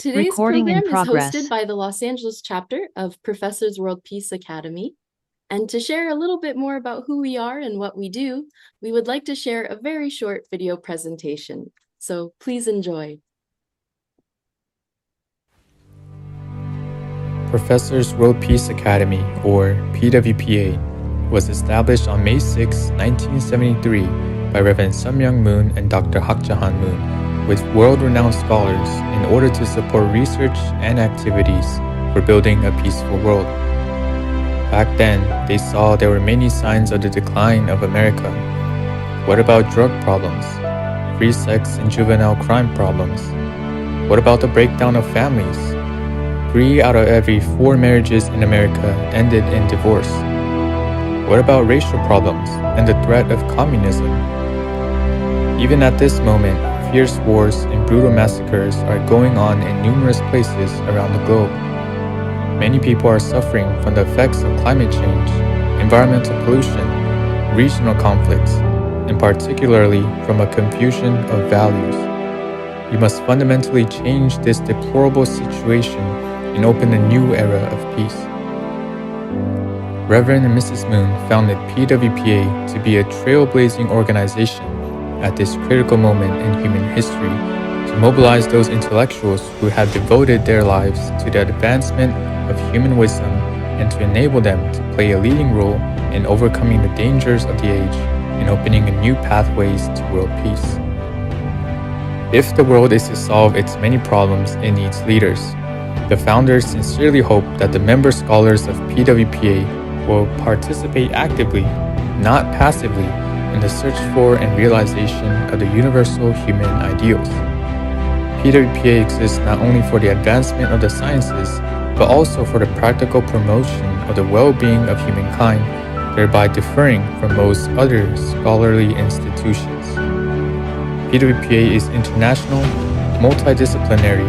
Today's Recording in program is progress. hosted by the Los Angeles chapter of Professors World Peace Academy. And to share a little bit more about who we are and what we do, we would like to share a very short video presentation. So please enjoy. Professors World Peace Academy, or PWPA, was established on May 6, 1973 by Reverend Sum Young Moon and Dr. Hak Jahan Moon, with world-renowned scholars in order to support research and activities for building a peaceful world. Back then, they saw there were many signs of the decline of America. What about drug problems? Free sex and juvenile crime problems? What about the breakdown of families? 3 out of every 4 marriages in America ended in divorce. What about racial problems and the threat of communism? Even at this moment, fierce wars and brutal massacres are going on in numerous places around the globe. Many people are suffering from the effects of climate change, environmental pollution, regional conflicts, and particularly from a confusion of values. We must fundamentally change this deplorable situation and open a new era of peace. Reverend and Mrs. Moon founded PWPA to be a trailblazing organization at this critical moment in human history to mobilize those intellectuals who have devoted their lives to the advancement of human wisdom and to enable them to play a leading role in overcoming the dangers of the age and opening new pathways to world peace. If the world is to solve its many problems, it needs leaders. The founders sincerely hope that the member scholars of PWPA will participate actively, not passively, in the search for and realization of the universal human ideals. PWPA exists not only for the advancement of the sciences, but also for the practical promotion of the well-being of humankind, thereby differing from most other scholarly institutions. PWPA is international, multidisciplinary,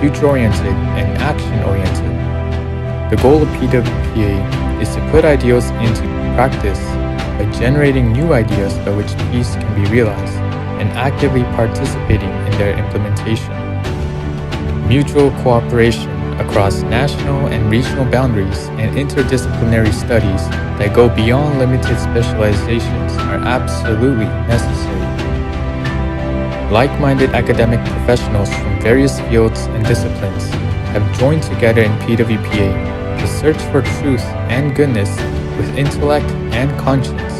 future-oriented, and action-oriented. The goal of PWPA is to put ideals into practice by generating new ideas by which peace can be realized and actively participating in their implementation. Mutual cooperation across national and regional boundaries and interdisciplinary studies that go beyond limited specializations are absolutely necessary. Like-minded academic professionals from various fields and disciplines have joined together in PWPA to search for truth and goodness with intellect and conscience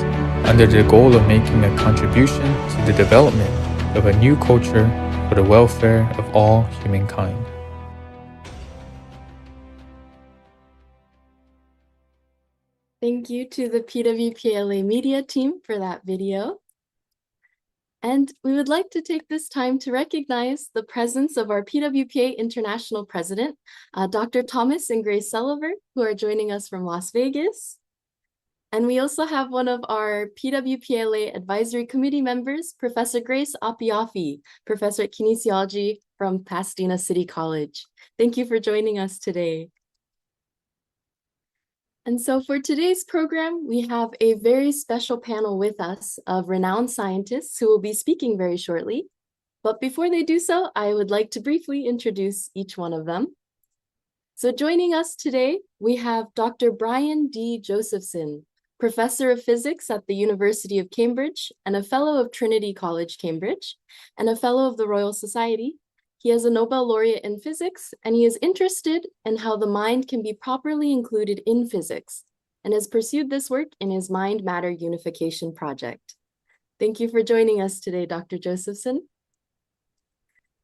under the goal of making a contribution to the development of a new culture for the welfare of all humankind. Thank you to the PWPLA media team for that video. And we would like to take this time to recognize the presence of our PWPA International President, Dr. Thomas and Grace Sullivan, who are joining us from Las Vegas. And we also have one of our PWPLA Advisory Committee members, Professor Grace Apiafi, Professor of Kinesiology from Pasadena City College. Thank you for joining us today. And so for today's program, we have a very special panel with us of renowned scientists who will be speaking very shortly. But before they do so, I would like to briefly introduce each one of them. So joining us today, we have Dr. Brian D. Josephson, Professor of Physics at the University of Cambridge and a Fellow of Trinity College, Cambridge, and a Fellow of the Royal Society. He is a Nobel laureate in physics, and he is interested in how the mind can be properly included in physics, and has pursued this work in his Mind-Matter Unification project. Thank you for joining us today, Dr. Josephson.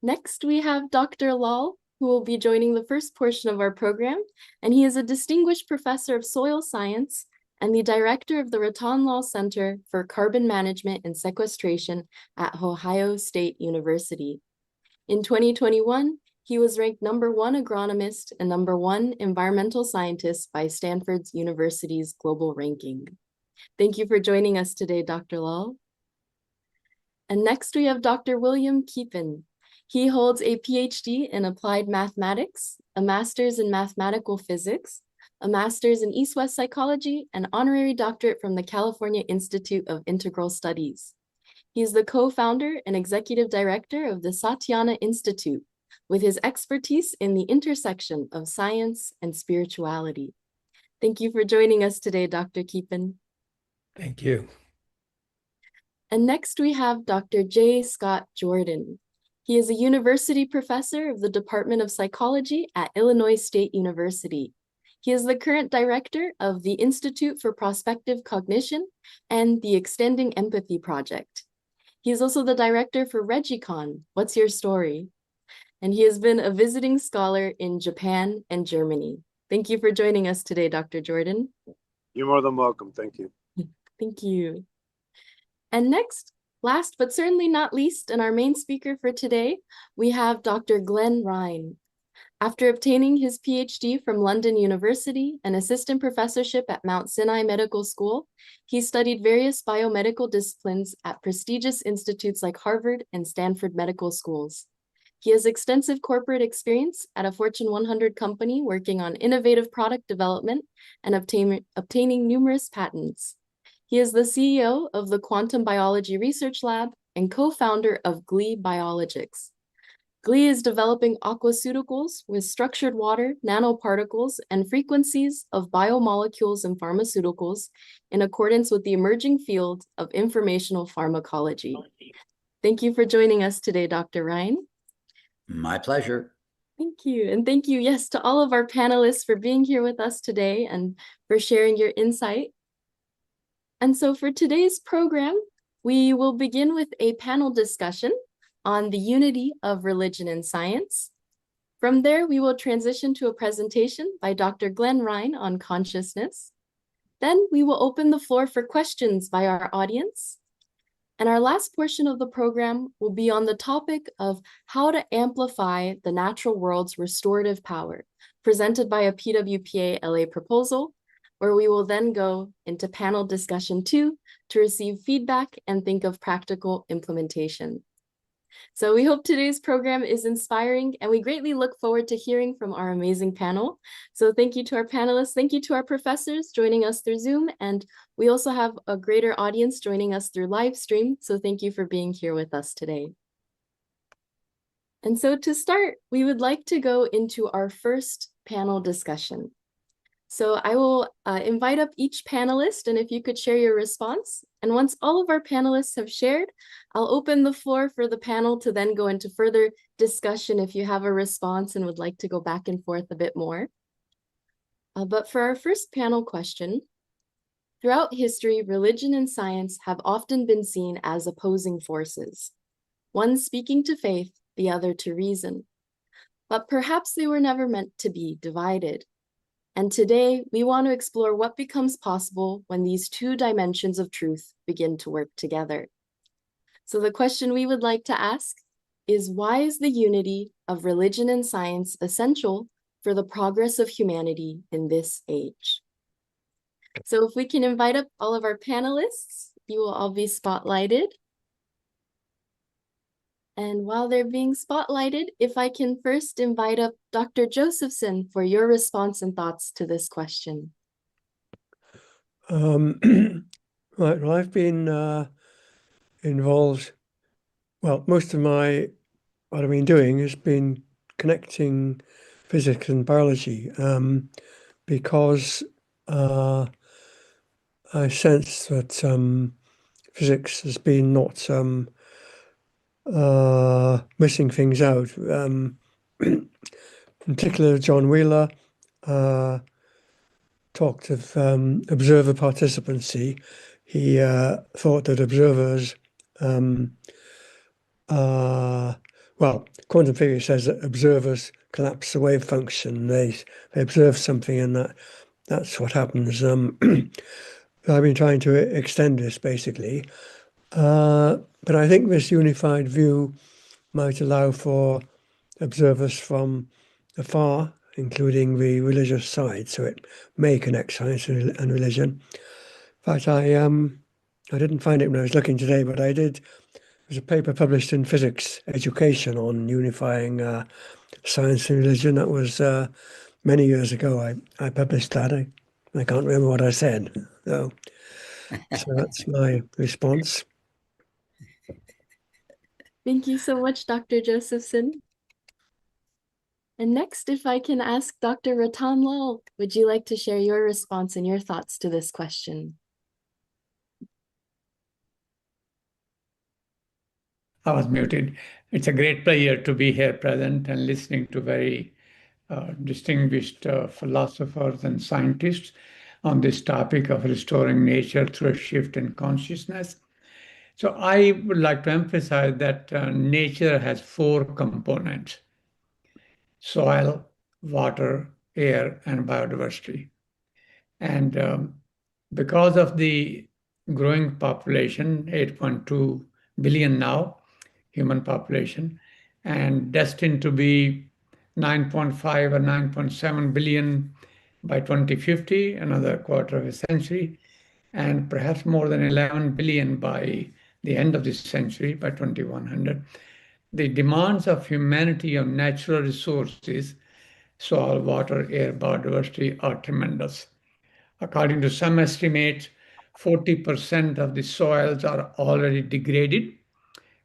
Next, we have Dr. Lal, who will be joining the first portion of our program, and he is a distinguished professor of soil science and the director of the Rattan Lal Center for Carbon Management and Sequestration at Ohio State University. In 2021, he was ranked #1 agronomist and #1 environmental scientist by Stanford University's global ranking. Thank you for joining us today, Dr. Lal. And next we have Dr. William Keepin. He holds a PhD in applied mathematics, a master's in mathematical physics, a master's in East-West psychology, and honorary doctorate from the California Institute of Integral Studies. He is the co-founder and executive director of the Satyana Institute, with his expertise in the intersection of science and spirituality. Thank you for joining us today, Dr. Keepin. Thank you. And next we have Dr. J. Scott Jordan. He is a university professor of the Department of Psychology at Illinois State University. He is the current director of the Institute for Prospective Cognition and the Extending Empathy Project. He is also the director for ReggieCon, What's Your Story? And he has been a visiting scholar in Japan and Germany. Thank you for joining us today, Dr. Jordan. You're more than welcome. Thank you. Thank you. And next, last but certainly not least, and our main speaker for today, we have Dr. Glenn Ryan. After obtaining his PhD from London University, an assistant professorship at Mount Sinai Medical School, he studied various biomedical disciplines at prestigious institutes like Harvard and Stanford Medical Schools. He has extensive corporate experience at a Fortune 100 company working on innovative product development and obtaining numerous patents. He is the CEO of the Quantum Biology Research Lab and co-founder of Glee Biologics. Glee is developing aquaceuticals with structured water, nanoparticles, and frequencies of biomolecules and pharmaceuticals in accordance with the emerging field of informational pharmacology. Thank you for joining us today, Dr. Ryan. My pleasure. Thank you. And thank you, yes, to all of our panelists for being here with us today and for sharing your insight. And so for today's program, we will begin with a panel discussion on the unity of religion and science. From there, we will transition to a presentation by Dr. Glenn Ryan on consciousness. Then we will open the floor for questions by our audience. And our last portion of the program will be on the topic of how to amplify the natural world's restorative power, presented by a PWPA LA proposal, where we will then go into panel discussion 2 to receive feedback and think of practical implementation. So we hope today's program is inspiring, and we greatly look forward to hearing from our amazing panel. So thank you to our panelists, thank you to our professors joining us through Zoom, and we also have a greater audience joining us through live stream. So thank you for being here with us today. And so to start, we would like to go into our first panel discussion. So I will invite up each panelist, and if you could share your response. And once all of our panelists have shared, I'll open the floor for the panel to then go into further discussion if you have a response and would like to go back and forth a bit more. But for our first panel question, throughout history, religion and science have often been seen as opposing forces, one speaking to faith, the other to reason. But perhaps they were never meant to be divided. And today, we want to explore what becomes possible when these two dimensions of truth begin to work together. So the question we would like to ask is, why is the unity of religion and science essential for the progress of humanity in this age? So if we can invite up all of our panelists, you will all be spotlighted. And while they're being spotlighted, if I can first invite up Dr. Josephson for your response and thoughts to this question. Right, well, I've been involved, well, most of what I've been doing has been connecting physics and biology because I sense that physics has been not missing things out. In particular, John Wheeler talked of observer participancy. He thought that observers, well, quantum theory says that observers collapse the wave function. They observe something, and that's what happens. I've been trying to extend this basically. But I think this unified view might allow for observers from afar, including the religious side, so it may connect science and religion. In fact, I didn't find it when I was looking today, but I did. There's a paper published in Physics Education on unifying science and religion. That was many years ago. I published that. I can't remember what I said. So that's my response. Thank you so much, Dr. Josephson. And next, if I can ask Dr. Ratan Lal, would you like to share your response and your thoughts to this question? I was muted. It's a great pleasure to be here present and listening to very distinguished philosophers and scientists on this topic of restoring nature through a shift in consciousness. So I would like to emphasize that nature has 4 components: soil, water, air, and biodiversity. And because of the growing population, 8.2 billion now, human population, and destined to be 9.5 or 9.7 billion by 2050, another quarter of a century, and perhaps more than 11 billion by the end of this century, by 2100. The demands of humanity on natural resources, soil, water, air, biodiversity, are tremendous. According to some estimates, 40% of the soils are already degraded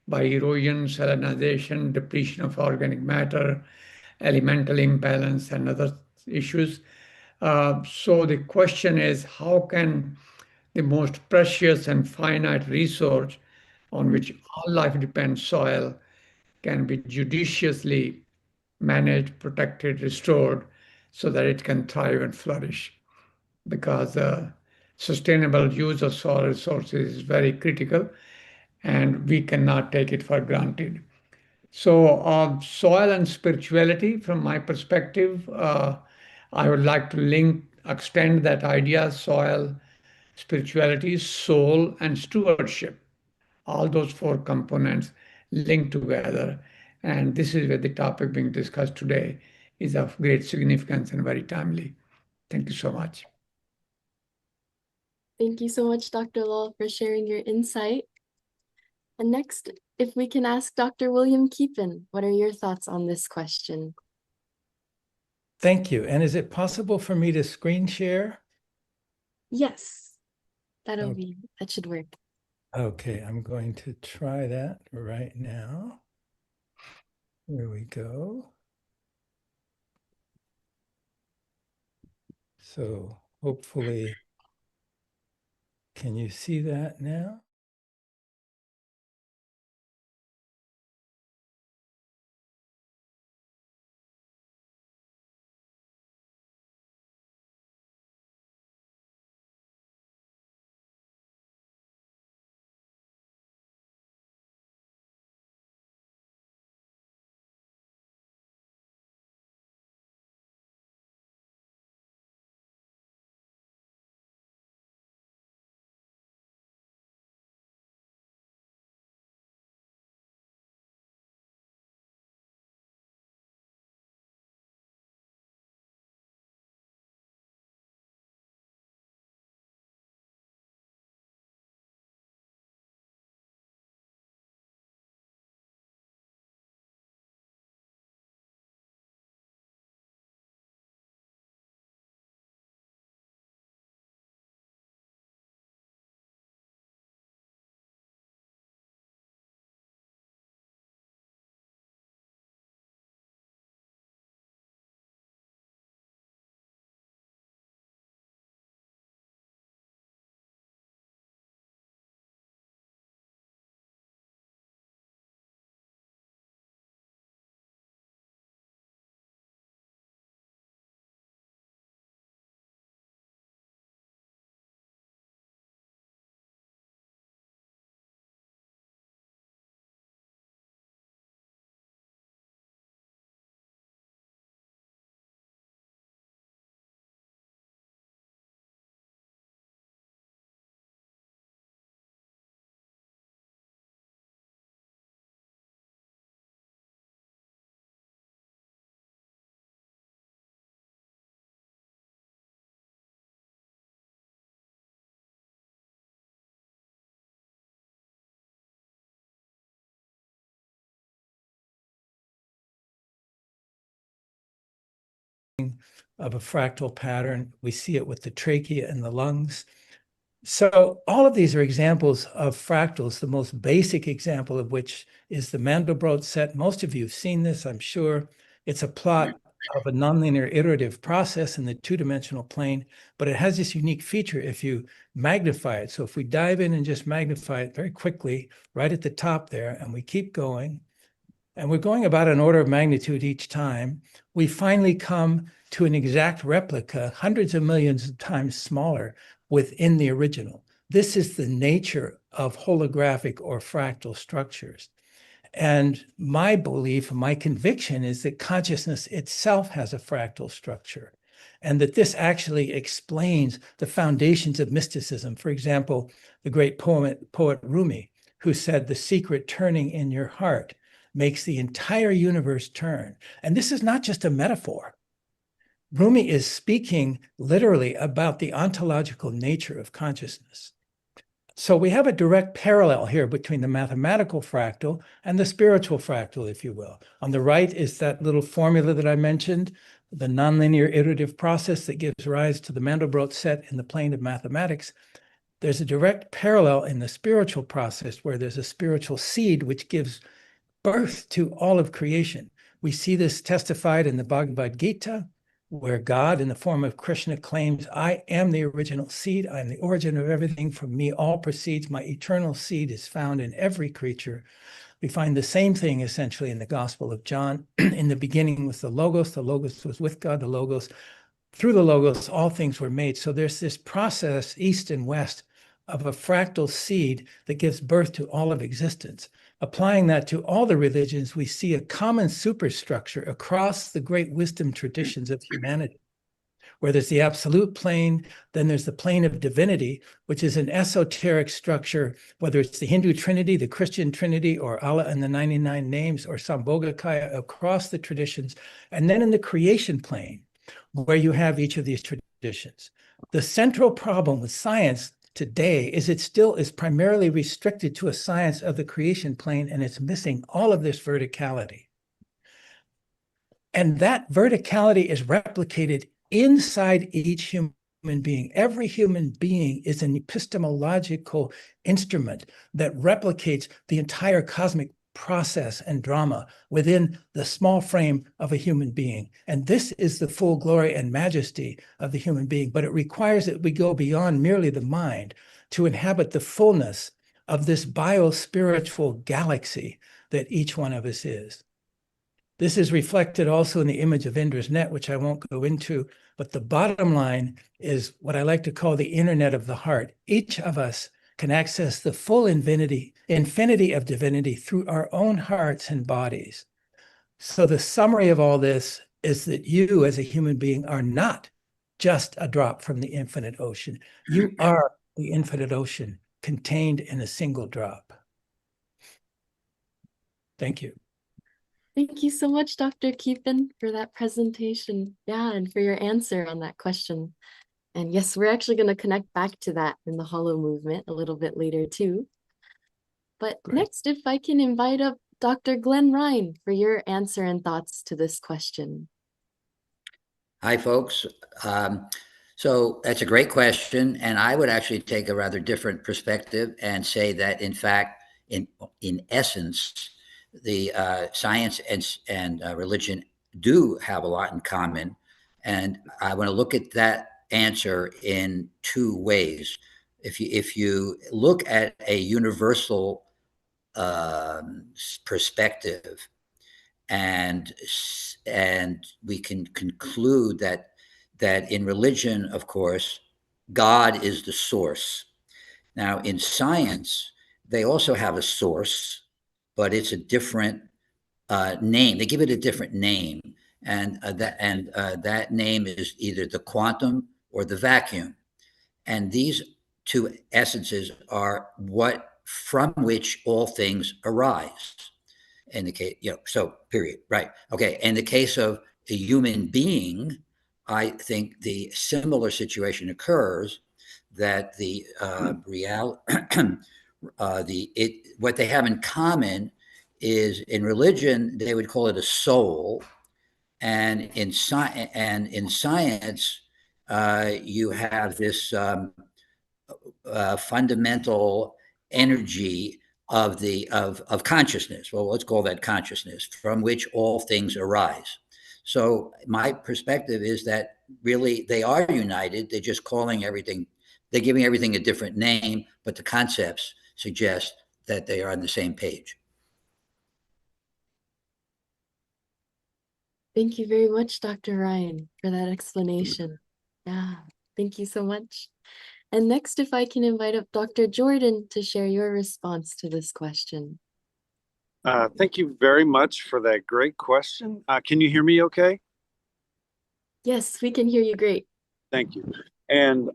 by erosion, salinization, depletion of organic matter, elemental imbalance, and other issues. So the question is, how can the most precious and finite resource on which all life depends, soil, can be judiciously managed, protected, restored, so that it can thrive and flourish? Because sustainable use of soil resources is very critical, and we cannot take it for granted. So soil and spirituality, from my perspective, I would like to extend that idea: soil, spirituality, soul, and stewardship. All those 4 components linked together. And this is where the topic being discussed today is of great significance and very timely. Thank you so much. Thank you so much, Dr. Lal, for sharing your insight. And next, if we can ask Dr. William Keepin, what are your thoughts on this question? Thank you. And is it possible for me to screen share? Yes, that should work. Okay, I'm going to try that right now. Here we go. So hopefully, can you see that now? Of a fractal pattern. We see it with the trachea and the lungs. So all of these are examples of fractals, the most basic example of which is the Mandelbrot set. Most of you have seen this, I'm sure. It's a plot of a nonlinear iterative process in the two-dimensional plane, but it has this unique feature if you magnify it. So if we dive in and just magnify it very quickly, right at the top there, and we keep going, and we're going about an order of magnitude each time, we finally come to an exact replica, hundreds of millions of times smaller within the original. This is the nature of holographic or fractal structures. And my belief, my conviction is that consciousness itself has a fractal structure, and that this actually explains the foundations of mysticism. For example, the great poet Rumi, who said, "The secret turning in your heart makes the entire universe turn." And this is not just a metaphor. Rumi is speaking literally about the ontological nature of consciousness. So we have a direct parallel here between the mathematical fractal and the spiritual fractal, if you will. On the right is that little formula that I mentioned, the nonlinear iterative process that gives rise to the Mandelbrot set in the plane of mathematics. There's a direct parallel in the spiritual process where there's a spiritual seed which gives birth to all of creation. We see this testified in the Bhagavad Gita, where God, in the form of Krishna, claims, "I am the original seed. I am the origin of everything. From me all proceeds. My eternal seed is found in every creature." We find the same thing essentially in the Gospel of John. In the beginning was the Logos. The Logos was with God. The Logos, through the Logos, all things were made. So there's this process, east and west, of a fractal seed that gives birth to all of existence. Applying that to all the religions, we see a common superstructure across the great wisdom traditions of humanity, where there's the absolute plane, then there's the plane of divinity, which is an esoteric structure, whether it's the Hindu Trinity, the Christian Trinity, or Allah and the 99 names, or Sambhogakaya, across the traditions. And then in the creation plane, where you have each of these traditions. The central problem with science today is it still is primarily restricted to a science of the creation plane, and it's missing all of this verticality. And that verticality is replicated inside each human being. Every human being is an epistemological instrument that replicates the entire cosmic process and drama within the small frame of a human being. And this is the full glory and majesty of the human being. But it requires that we go beyond merely the mind to inhabit the fullness of this bio-spiritual galaxy that each one of us is. This is reflected also in the image of Indra's net, which I won't go into, but the bottom line is what I like to call the internet of the heart. Each of us can access the full infinity of divinity through our own hearts and bodies. So the summary of all this is that you as a human being are not just a drop from the infinite ocean. You are the infinite ocean contained in a single drop. Thank you. Thank you so much, Dr. Keepan, for that presentation. Yeah, and for your answer on that question. And yes, we're actually going to connect back to that in the Hollow movement a little bit later too. But Great. Next, if I can invite up Dr. Glenn Ryan for your answer and thoughts to this question. Hi, folks. So that's a great question. And I would actually take a rather different perspective and say that, in fact, in essence, the science and religion do have a lot in common. And I want to look at that answer in two ways. If you look at a universal perspective, and we can conclude that in religion, of course, God is the source. Now, in science, they also have a source, but it's a different name. They give it a different name, and that name is either the quantum or the vacuum. And these two essences are from which all things arise. In the case, so period, right? Okay. In the case of a human being, I think the similar situation occurs, that the what they have in common is, in religion they would call it a soul, and in science you have this fundamental energy of consciousness. Well, let's call that consciousness, from which all things arise. So my perspective is that really they are united. They're just calling everything, they're giving everything a different name, but the concepts suggest that they are on the same page. Thank you very much, Dr. Ryan, for that explanation. Yeah, thank you so much. And next, if I can invite up Dr. Jordan to share your response to this question. Thank you very much for that great question. Can you hear me okay? Yes, we can hear you great. Thank you. And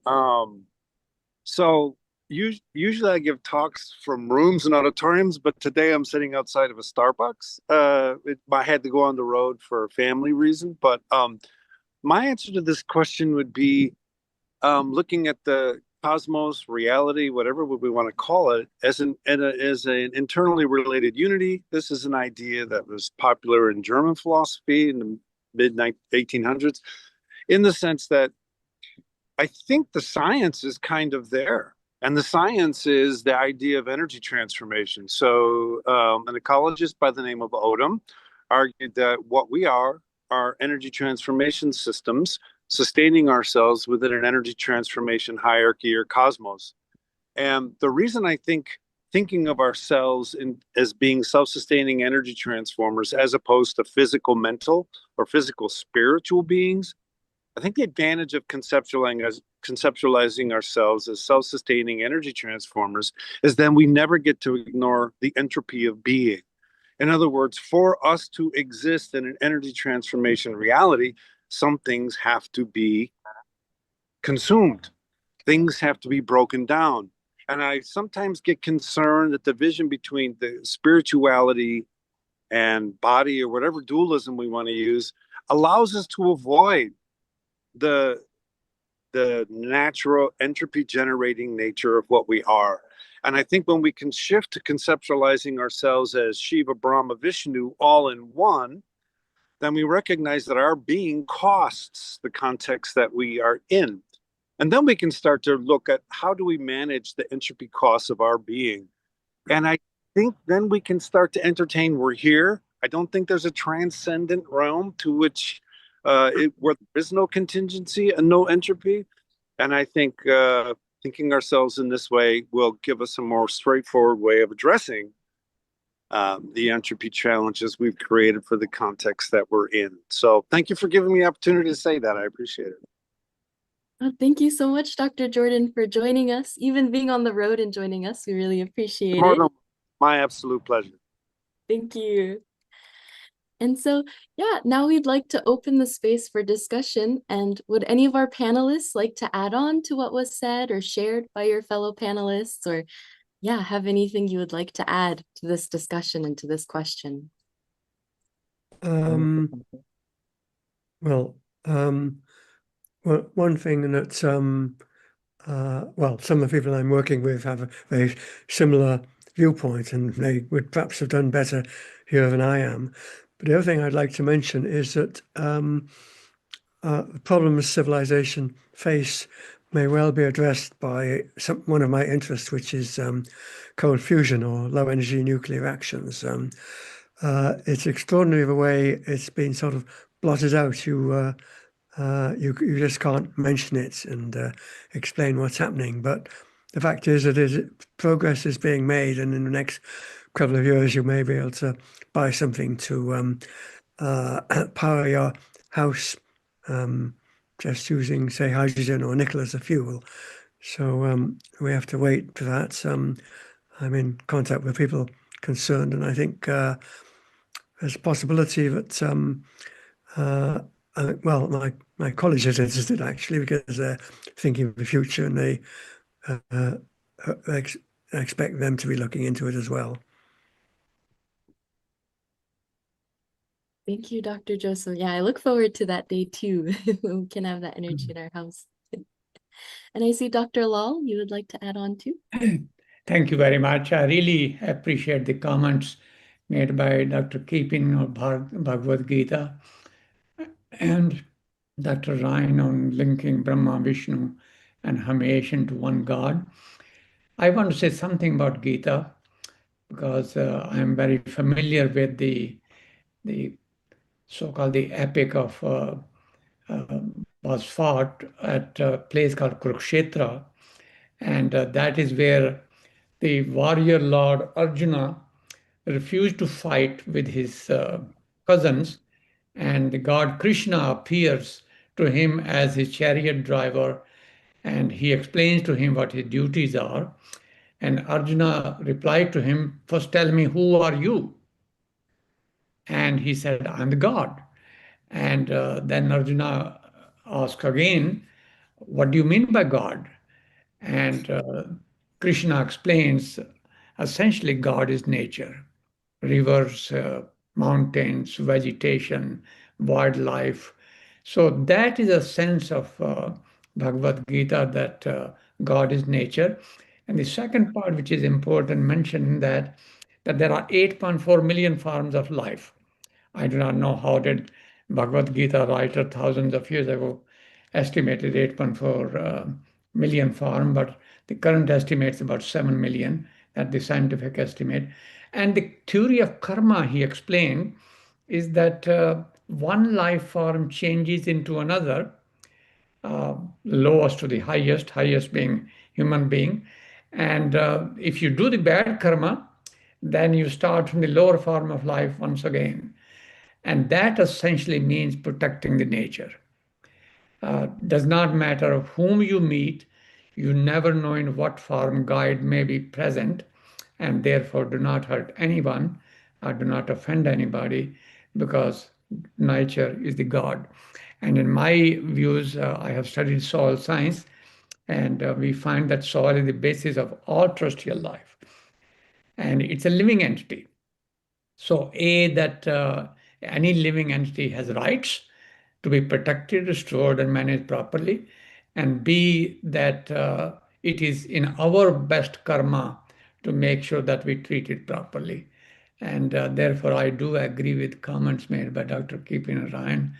so usually I give talks from rooms and auditoriums, but today I'm sitting outside of a Starbucks. I had to go on the road for a family reason, but my answer to this question would be looking at the cosmos, reality, whatever we want to call it, as an internally related unity. This is an idea that was popular in German philosophy in the mid 1800s, in the sense that I think the science is kind of there. And the science is the idea of energy transformation. So an ecologist by the name of Odom argued that what we are energy transformation systems sustaining ourselves within an energy transformation hierarchy or cosmos. And the reason I think thinking of ourselves as being self-sustaining energy transformers as opposed to physical mental or physical spiritual beings, I think the advantage of conceptualizing ourselves as self-sustaining energy transformers is then we never get to ignore the entropy of being. In other words, for us to exist in an energy transformation reality, some things have to be consumed. Things have to be broken down. And I sometimes get concerned that the division between the spirituality and body, or whatever dualism we want to use, allows us to avoid the natural entropy generating nature of what we are. And I think when we can shift to conceptualizing ourselves as Shiva, Brahma, Vishnu all in one, then we recognize that our being costs the context that we are in. And then we can start to look at how do we manage the entropy costs of our being. And I think then we can start to entertain we're here. I don't think there's a transcendent realm to which where there is no contingency and no entropy. And I think thinking ourselves in this way will give us a more straightforward way of addressing the entropy challenges we've created for the context that we're in. So thank you for giving me the opportunity to say that. I appreciate it. Oh, thank you so much, Dr. Jordan, for joining us, even being on the road and joining us. We really appreciate it. My absolute pleasure. Thank you. And so, yeah, now we'd like to open the space for discussion. And would any of our panelists like to add on to what was said or shared by your fellow panelists, or yeah, have anything you would like to add to this discussion and to this question? Well, one thing that well, some of the people I'm working with have a very similar viewpoint, and they would perhaps have done better here than I am. But the other thing I'd like to mention is that the problems civilization face may well be addressed by one of my interests, which is cold fusion or low energy nuclear actions. It's extraordinary the way it's been sort of blotted out. You just can't mention it and explain what's happening. But the fact is that progress is being made, and in the next couple of years, you may be able to buy something to power your house just using, say, hydrogen or nickel as a fuel. So we have to wait for that. I'm in contact with people concerned, and I think there's a possibility that well, my college is interested actually because they're thinking of the future, and they expect them to be looking into it as well. Thank you, Dr. Joseph. Yeah, I look forward to that day too. We can have that energy in our house. And I see Dr. Lal, you would like to add on too? Thank you very much. I really appreciate the comments made by Dr. Keeping of Bhagavad Gita and Dr. Ryan on linking Brahma, Vishnu, and Hamesh into one God. I want to say something about Gita because I am very familiar with the so-called the epic of was fought at a place called Kurukshetra, and that is where the warrior lord Arjuna refused to fight with his cousins, and the god Krishna appears to him as his chariot driver, and he explains to him what his duties are. And Arjuna replied to him, "First tell me, who are you?" And he said, "I'm the god." And then Arjuna asked again, "What do you mean by God?" And Krishna explains, essentially, God is nature, rivers, mountains, vegetation, wildlife. So that is a sense of Bhagavad Gita, that God is nature. And the second part, which is important, mentioned that there are 8.4 million forms of life. I do not know how did Bhagavad Gita writer thousands of years ago estimated 8.4 million form, but the current estimate is about 7 million at the scientific estimate. And the theory of karma, he explained, is that one life form changes into another, lowest to the highest, highest being human being. And if you do the bad karma, then you start from the lower form of life once again. And that essentially means protecting the nature. Does not matter whom you meet, you never know in what form guide may be present, and therefore do not hurt anyone or do not offend anybody, because nature is the God. And in my views, I have studied soil science, and we find that soil is the basis of all terrestrial life. And it's a living entity. So that any living entity has rights to be protected, restored, and managed properly. And B, that it is in our best karma to make sure that we treat it properly. And therefore, I do agree with comments made by Dr. Kipling and Ryan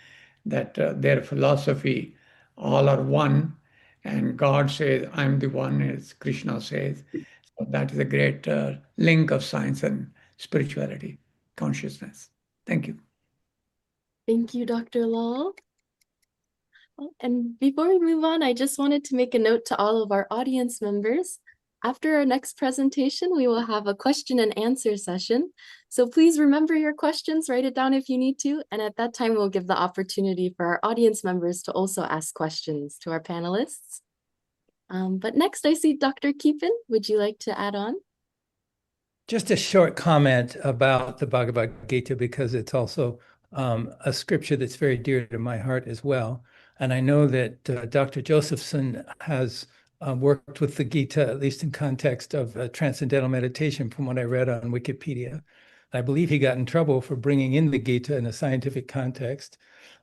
that their philosophy, all are one, and God says, "I'm the one," as Krishna says. So that is a great link of science and spirituality, consciousness. Thank you. Thank you, Dr. Lal. And before we move on, I just wanted to make a note to all of our audience members. After our next presentation, we will have a question and answer session. So please remember your questions, write it down if you need to. And at that time, we'll give the opportunity for our audience members to also ask questions to our panelists. But next, I see Dr. Keepin. Would you like to add on? Just a short comment about the Bhagavad Gita, because it's also a scripture that's very dear to my heart as well. And I know that Dr. Josephson has worked with the Gita, at least in context of transcendental meditation, from what I read on Wikipedia. I believe he got in trouble for bringing in the Gita in a scientific context,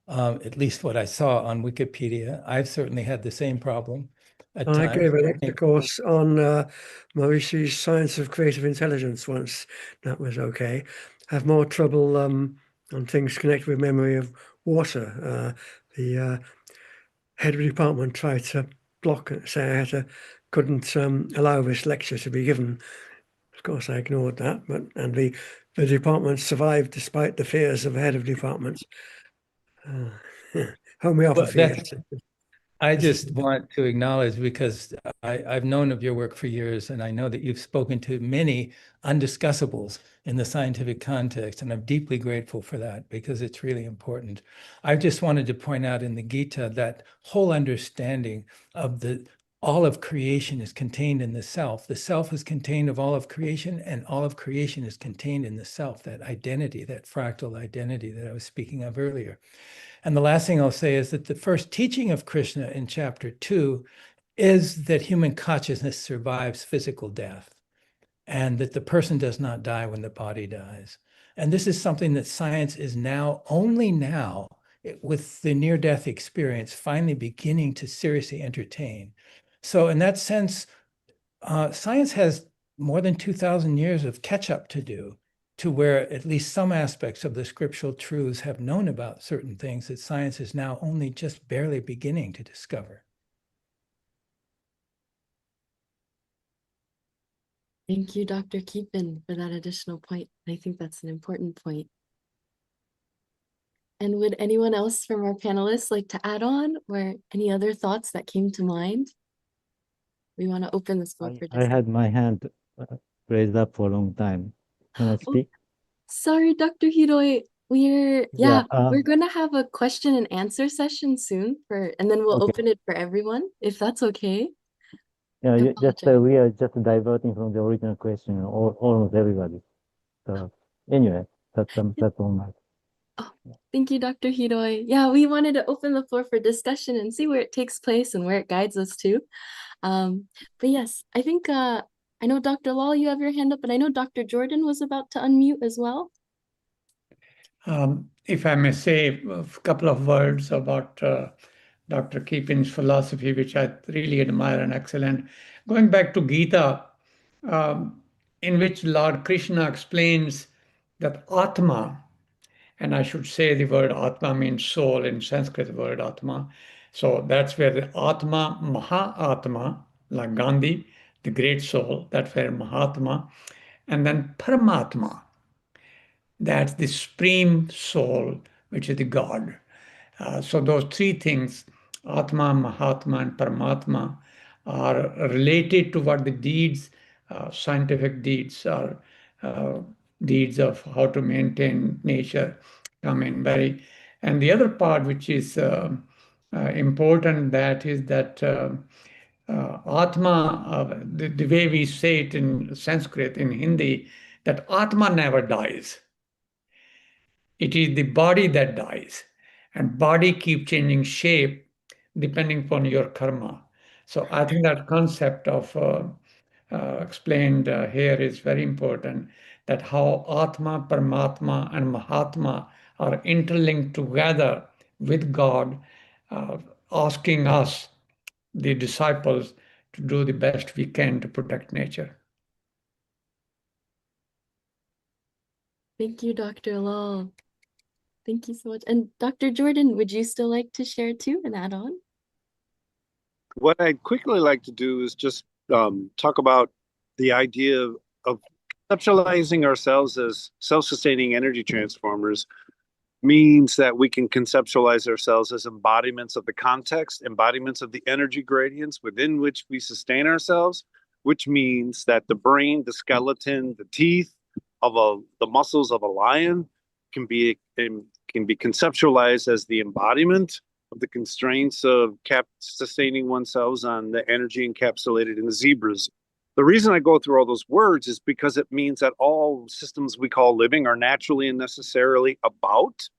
at least what I saw on Wikipedia. I've certainly had the same problem at I times. gave a lecture course on Mauritius Science of Creative Intelligence once. That was okay. Have more trouble on things connected with memory of water. The head of the department tried to block it, say I couldn't allow this lecture to be given. Of course, I ignored that, and the department survived despite the fears of the head of departments. Homeopathy. I just want to acknowledge, because I've known of your work for years, and I know that you've spoken to many undiscussables in the scientific context, and I'm deeply grateful for that, because it's really important. I just wanted to point out in the Gita that whole understanding of all of creation is contained in the self. The self is contained of all of creation, and all of creation is contained in the self, that identity, that fractal identity that I was speaking of earlier. And the last thing I'll say is that the first teaching of Krishna in chapter 2 is that human consciousness survives physical death, and that the person does not die when the body dies. And this is something that science is now, only now, with the near-death experience, finally beginning to seriously entertain. So in that sense, science has more than 2,000 years of catch-up to do, to where at least some aspects of the scriptural truths have known about certain things that science is now only just barely beginning to discover. Thank you, Dr. Keepin, for that additional point. I think that's an important point. And would anyone else from our panelists like to add on, or any other thoughts that came to mind? We want to open this floor for I discussion. had my hand raised up for a long time. Can I Oh, speak? sorry, Dr. Hiroi. We're Yeah. gonna have a question and answer session soon and then we'll Okay. open it for everyone, if that's okay. Yeah. I Just apologize. we are just diverting from the original question. Almost everybody. So anyway, that's all my. Oh, thank you, Dr. Hiroi. Yeah, we wanted to open the floor for discussion and see where it takes place and where it guides us to. But yes, I think I know Dr. Lal, you have your hand up, and I know Dr. Jordan was about to unmute as well. If I may say a couple of words about Dr. Keepin's philosophy, which I really admire and excellent. Going back to Gita, in which Lord Krishna explains that Atma, and I should say the word Atma means soul in Sanskrit word Atma. So that's where the Atma, Mahatma, like Gandhi, the great soul, that's where Mahatma, and then Paramatma, that's the supreme soul, which is the God. So those three things, Atma, Mahatma, and Paramatma, are related to what the deeds, scientific deeds, are deeds of how to maintain nature come in very. And the other part, which is important, that is that Atma, the way we say it in Sanskrit, in Hindi, that Atma never dies. It is the body that dies, and body keep changing shape depending upon your karma. So I think that concept of explained here is very important, that how Atma, Paramatma, and Mahatma are interlinked together with God, asking us, the disciples, to do the best we can to protect nature. Thank you, Dr. Lal. Thank you so much. And Dr. Jordan, would you still like to share too and add on? What I'd quickly like to do is just talk about the idea of conceptualizing ourselves as self-sustaining energy transformers means that we can conceptualize ourselves as embodiments of the context, embodiments of the energy gradients within which we sustain ourselves, which means that the brain, the skeleton, the teeth of the muscles of a lion can be conceptualized as the embodiment of the constraints of sustaining oneself on the energy encapsulated in the zebras. The reason I go through all those words is because it means that all systems we call living are naturally and necessarily about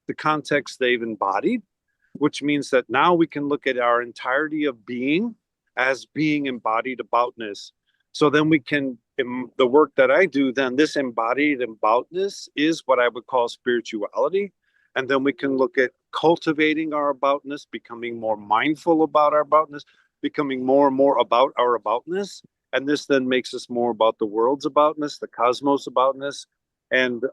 the context they've embodied, which means that now we can look at our entirety of being as being embodied aboutness. So then we can, in the work that I do, then this embodied aboutness is what I would call spirituality. And then we can look at cultivating our aboutness, becoming more mindful about our aboutness, becoming more and more about our aboutness. And this then makes us more about the world's aboutness, the cosmos aboutness. And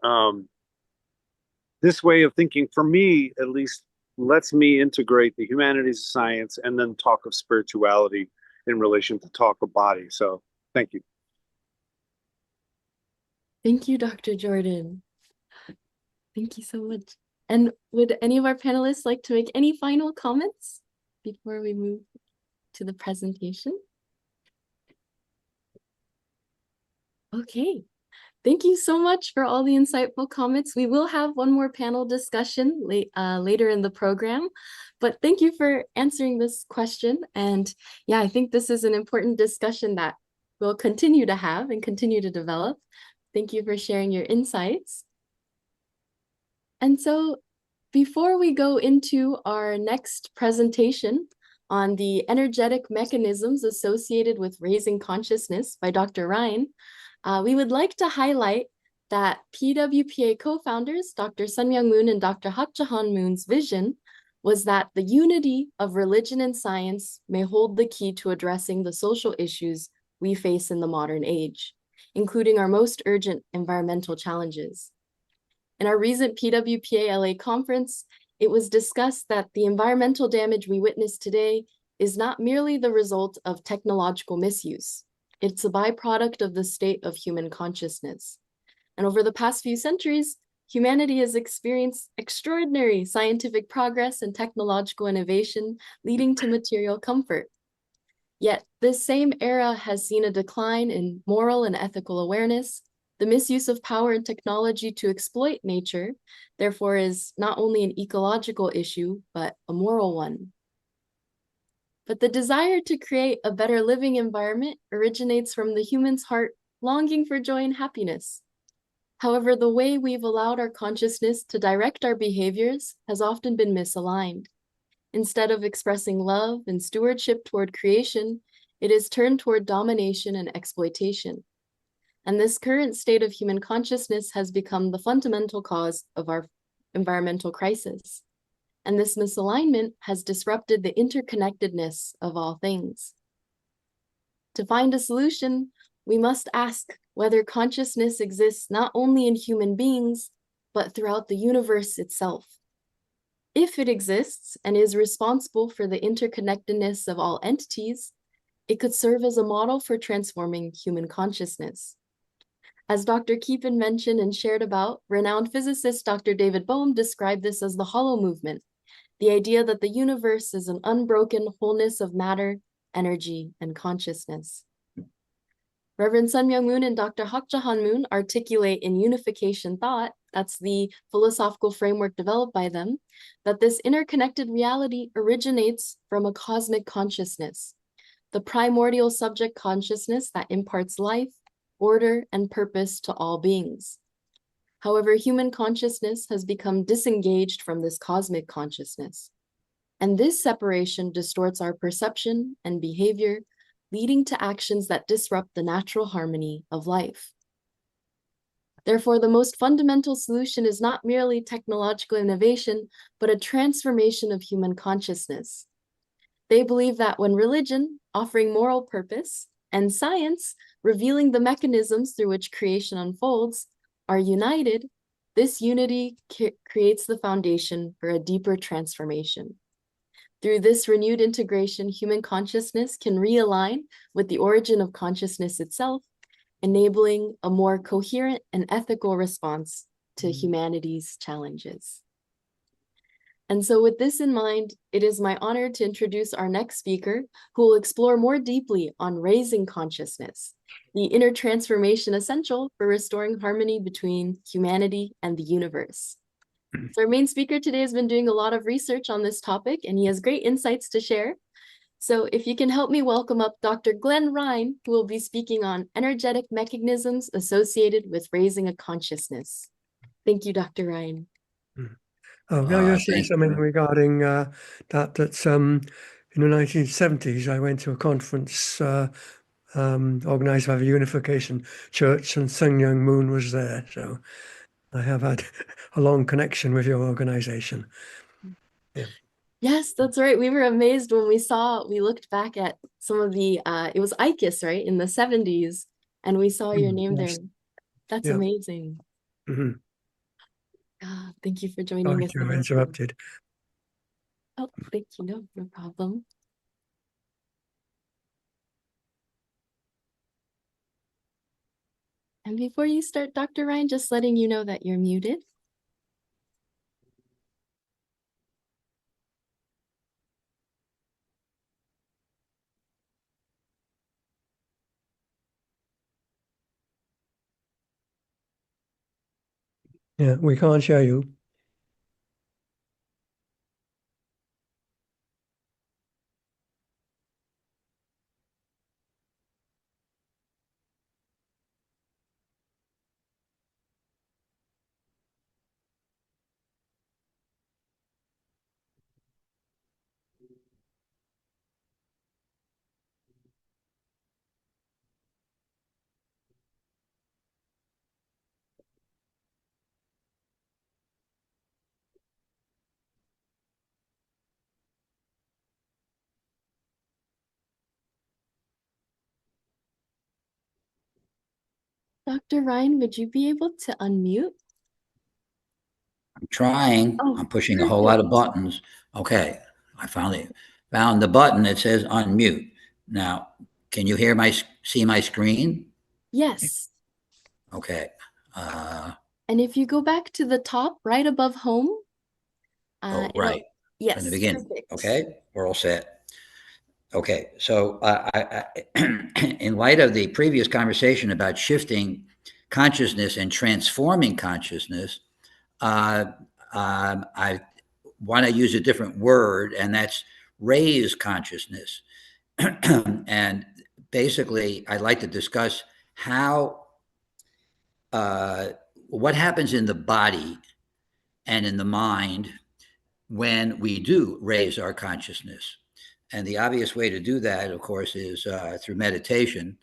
this way of thinking, for me at least, lets me integrate the humanities of science and then talk of spirituality in relation to talk of body. So thank you. Thank you, Dr. Jordan. Thank you so much. And would any of our panelists like to make any final comments before we move to the presentation? Okay. Thank you so much for all the insightful comments. We will have one more panel discussion later in the program, but thank you for answering this question. And yeah, I think this is an important discussion that we'll continue to have and continue to develop. Thank you for sharing your insights. And so before we go into our next presentation on the energetic mechanisms associated with raising consciousness by Dr. Ryan, we would like to highlight that PWPA co-founders, Dr. Sun Myung Moon and Dr. Hak Jahan Moon's vision was that the unity of religion and science may hold the key to addressing the social issues we face in the modern age, including our most urgent environmental challenges. In our recent PWPA LA conference, it was discussed that the environmental damage we witness today is not merely the result of technological misuse. It's a byproduct of the state of human consciousness. And over the past few centuries, humanity has experienced extraordinary scientific progress and technological innovation, leading to material comfort. Yet this same era has seen a decline in moral and ethical awareness. The misuse of power and technology to exploit nature, therefore, is not only an ecological issue, but a moral one. But the desire to create a better living environment originates from the human's heart longing for joy and happiness. However, the way we've allowed our consciousness to direct our behaviors has often been misaligned. Instead of expressing love and stewardship toward creation, it is turned toward domination and exploitation. And this current state of human consciousness has become the fundamental cause of our environmental crisis. And this misalignment has disrupted the interconnectedness of all things. To find a solution, we must ask whether consciousness exists not only in human beings, but throughout the universe itself. If it exists and is responsible for the interconnectedness of all entities, it could serve as a model for transforming human consciousness. As Dr. Keepin mentioned and shared about, renowned physicist Dr. David Bohm described this as the hollow movement, the idea that the universe is an unbroken wholeness of matter, energy, and consciousness. Reverend Sun Myung Moon and Dr. Hak Jahan Moon articulate in Unification Thought, that's the philosophical framework developed by them, that this interconnected reality originates from a cosmic consciousness, the primordial subject consciousness that imparts life, order, and purpose to all beings. However, human consciousness has become disengaged from this cosmic consciousness, and this separation distorts our perception and behavior, leading to actions that disrupt the natural harmony of life. Therefore, the most fundamental solution is not merely technological innovation, but a transformation of human consciousness. They believe that when religion, offering moral purpose, and science, revealing the mechanisms through which creation unfolds, are united, this unity creates the foundation for a deeper transformation. Through this renewed integration, human consciousness can realign with the origin of consciousness itself, enabling a more coherent and ethical response to humanity's challenges. And so with this in mind, it is my honor to introduce our next speaker, who will explore more deeply on raising consciousness, the inner transformation essential for restoring harmony between humanity and the universe. So our main speaker today has been doing a lot of research on this topic, and he has great insights to share. So if you can help me welcome up Dr. Glenn Ryan, who will be speaking on energetic mechanisms associated with raising a consciousness. Thank you, Dr. Ryan. Can I just say something regarding that's in the 1970s, I went to a conference organized by the Unification Church, and Sun Myung Moon was there. So I have had a long connection with your organization. Yeah. Yes, that's right. We were amazed when we looked back at some of the, it was ICUS, right, in the 70s, and we saw your name there. That's amazing. Mm-hmm. Thank you for joining us. You interrupted. Oh, thank you. No problem. And before you start, Dr. Ryan, just letting you know that you're muted. Yeah, we can't hear you. Dr. Ryan, would you be able to unmute? I'm trying. Oh, I'm pushing a whole lot of buttons. Okay, I found the button that says unmute. Now, can you see my screen? Yes. Okay. And if you go back to the top, right above home. Oh, right. Yes. From the beginning. Perfect. Okay, we're all set. Okay, so in light of the previous conversation about shifting consciousness and transforming consciousness, I want to use a different word, and that's raise consciousness. And basically, I'd like to discuss how what happens in the body and in the mind when we do raise our consciousness. And the obvious way to do that, of course, is through meditation.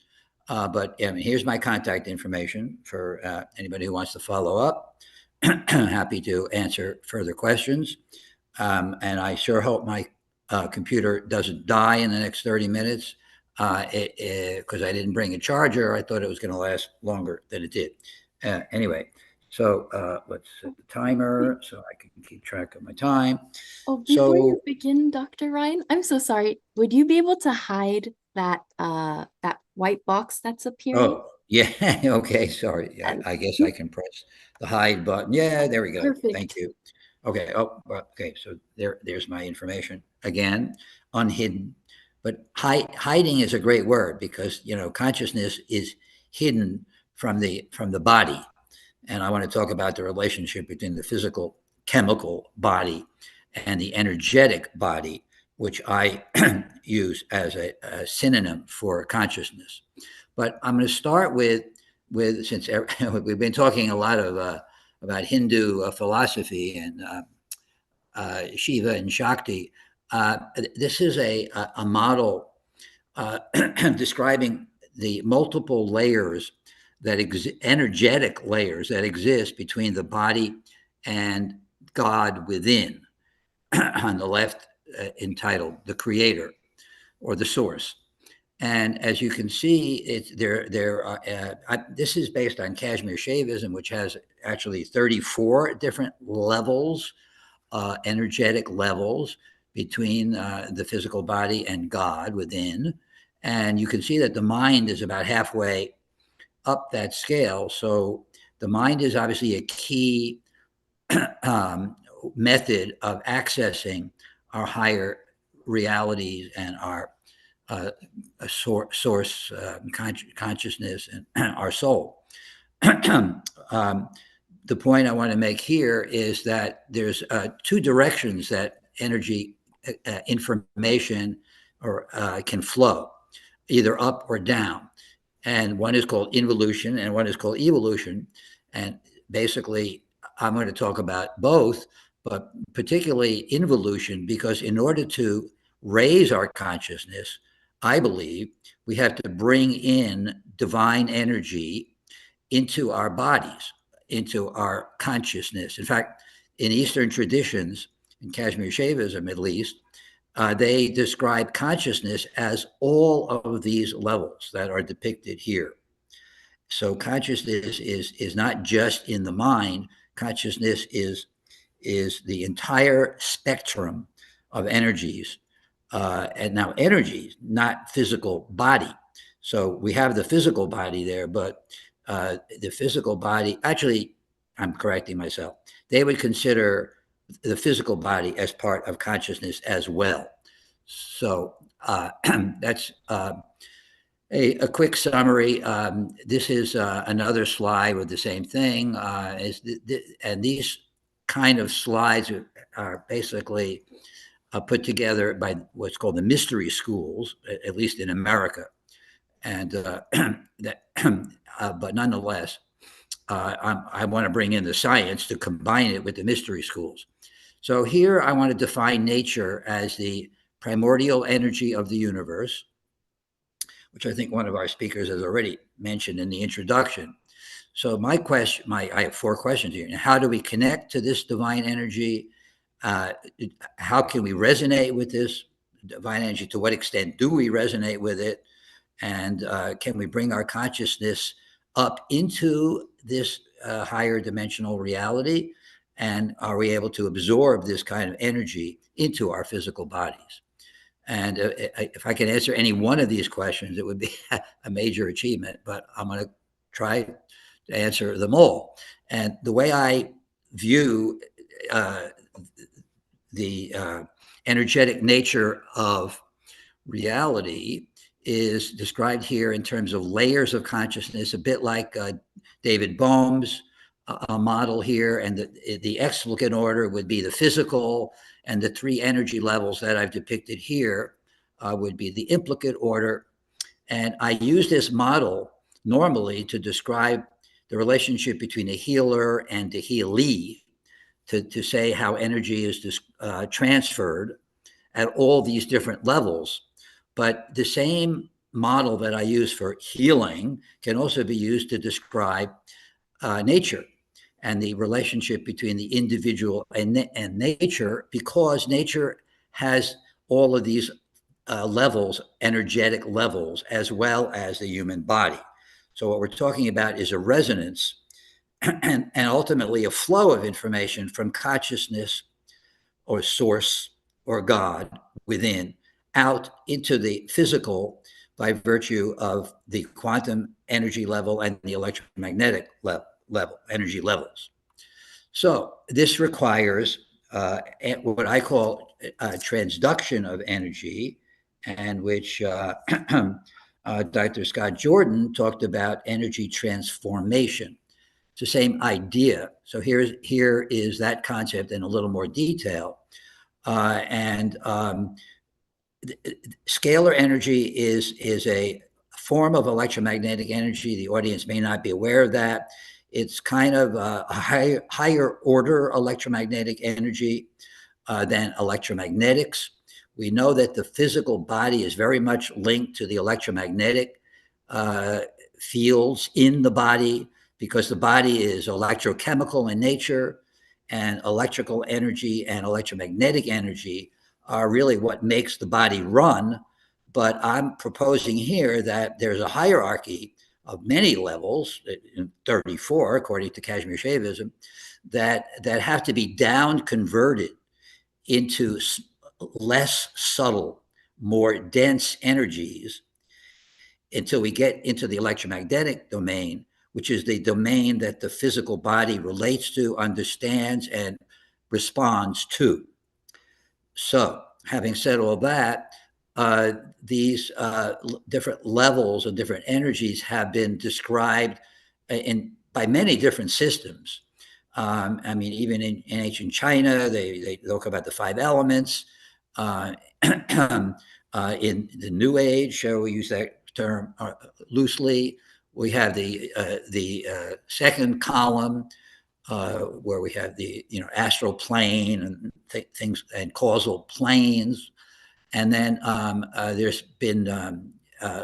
But here's my contact information for anybody who wants to follow up. Happy to answer further questions. And I sure hope my computer doesn't die in the next 30 minutes because I didn't bring a charger. I thought it was going to last longer than it did. Anyway, so let's set the timer so I can keep track of my time. Oh, before you begin, Dr. Ryan, I'm so sorry. Would you be able to hide that that white box that's appearing? Oh, yeah. Okay. Sorry. I guess I can press the hide button. Yeah, there we go. Perfect. Thank you. Okay. Oh, okay. So there's my information again, unhidden. But hiding is a great word because consciousness is hidden from the body, and I want to talk about the relationship between the physical, chemical body and the energetic body, which I use as a synonym for consciousness. But I'm going to start with since we've been talking a lot of about Hindu philosophy and Shiva and Shakti. This is a model describing the multiple layers energetic layers that exist between the body and God within. On the left, entitled "The Creator" or "The Source." And as you can see, this is based on Kashmir Shaivism, which has actually 34 different levels, energetic levels between the physical body and God within. And you can see that the mind is about halfway up that scale. So the mind is obviously a key method of accessing our higher realities and our source consciousness and our soul. The point I want to make here is that there's two directions that energy information can flow, either up or down. And one is called involution and one is called evolution. And basically, I'm going to talk about both, but particularly involution, because in order to raise our consciousness, I believe we have to bring in divine energy into our bodies, into our consciousness. In fact, in Eastern traditions, in Kashmir Shaivism at least, they describe consciousness as all of these levels that are depicted here. So consciousness is not just in the mind. Consciousness is the entire spectrum of energies. And now energies, not physical body. So we have the physical body there, but the physical body, actually, I'm correcting myself. They would consider the physical body as part of consciousness as well. So that's a quick summary. This is another slide with the same thing. And these kind of slides are basically put together by what's called the mystery schools, at least in America. And but nonetheless, I want to bring in the science to combine it with the mystery schools. So here I want to define nature as the primordial energy of the universe, which I think one of our speakers has already mentioned in the introduction. So I have 4 questions here. How do we connect to this divine energy? How can we resonate with this divine energy? To what extent do we resonate with it? And can we bring our consciousness up into this higher dimensional reality? And are we able to absorb this kind of energy into our physical bodies? And if I can answer any one of these questions, it would be a major achievement. But I'm going to try to answer them all. And the way I view the energetic nature of reality is described here in terms of layers of consciousness, a bit like David Bohm's model here. And the explicit order would be the physical, and the three energy levels that I've depicted here would be the implicate order. And I use this model normally to describe the relationship between a healer and a healee, to say how energy is transferred at all these different levels. But the same model that I use for healing can also be used to describe nature and the relationship between the individual and nature, because nature has all of these levels, energetic levels, as well as the human body. So what we're talking about is a resonance and ultimately a flow of information from consciousness or source or God within out into the physical by virtue of the quantum energy level and the electromagnetic level energy levels. So this requires what I call transduction of energy, and which Dr. Scott Jordan talked about energy transformation. It's the same idea. So here is that concept in a little more detail. Scalar energy is a form of electromagnetic energy. The audience may not be aware of that. It's kind of a higher order electromagnetic energy than electromagnetics. We know that the physical body is very much linked to the electromagnetic fields in the body, because the body is electrochemical in nature, and electrical energy and electromagnetic energy are really what makes the body run. But I'm proposing here that there's a hierarchy of many levels, 34 according to Kashmir Shaivism, that have to be down converted into less subtle, more dense energies until we get into the electromagnetic domain, which is the domain that the physical body relates to, understands, and responds to. So, having said all that, these different levels and different energies have been described by many different systems. I mean, even in ancient China, they talk about the five elements. In the New Age, we use that term loosely. We have the second column, where we have the astral plane and things and causal planes, and then there's been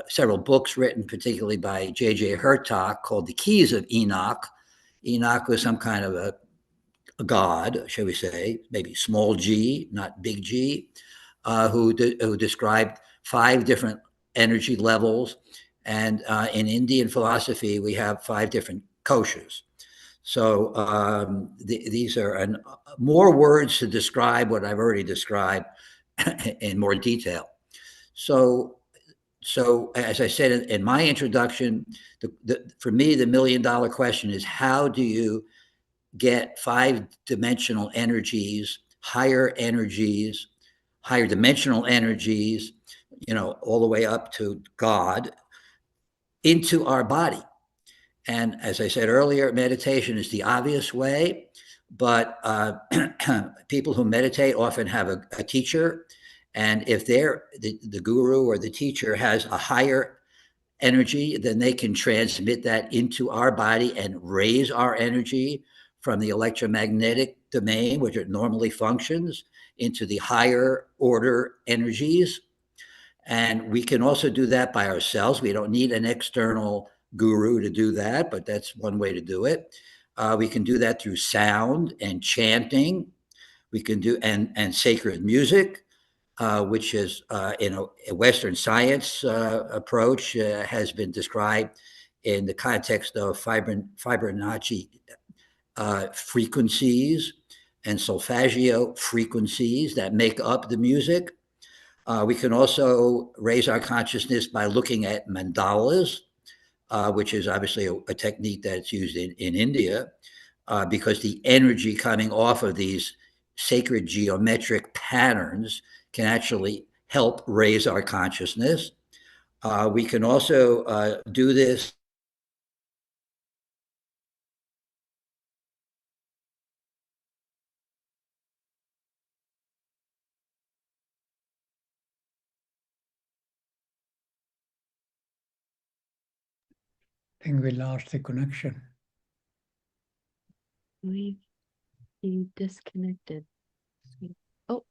several books written, particularly by J.J. Hertak, called "The Keys of Enoch." Enoch was some kind of a god, shall we say, maybe small g, not big G, who described 5 different energy levels. And in Indian philosophy, we have 5 different koshas. So these are more words to describe what I've already described in more detail. So as I said in my introduction, for me, the $1 million question is, how do you get 5-dimensional energies, higher dimensional energies, all the way up to God, into our body? And as I said earlier, meditation is the obvious way, but people who meditate often have a teacher. And if the guru or the teacher has a higher energy, then they can transmit that into our body and raise our energy from the electromagnetic domain, which it normally functions, into the higher order energies. And we can also do that by ourselves. We don't need an external guru to do that, but that's one way to do it. We can do that through sound and chanting. We can do and sacred music, which is in a Western science approach, has been described in the context of Fibonacci frequencies and solfeggio frequencies that make up the music. We can also raise our consciousness by looking at mandalas, which is obviously a technique that's used in India, because the energy coming off of these sacred geometric patterns can actually help raise our consciousness. We can also do this I think we lost the connection. We disconnected. Oh,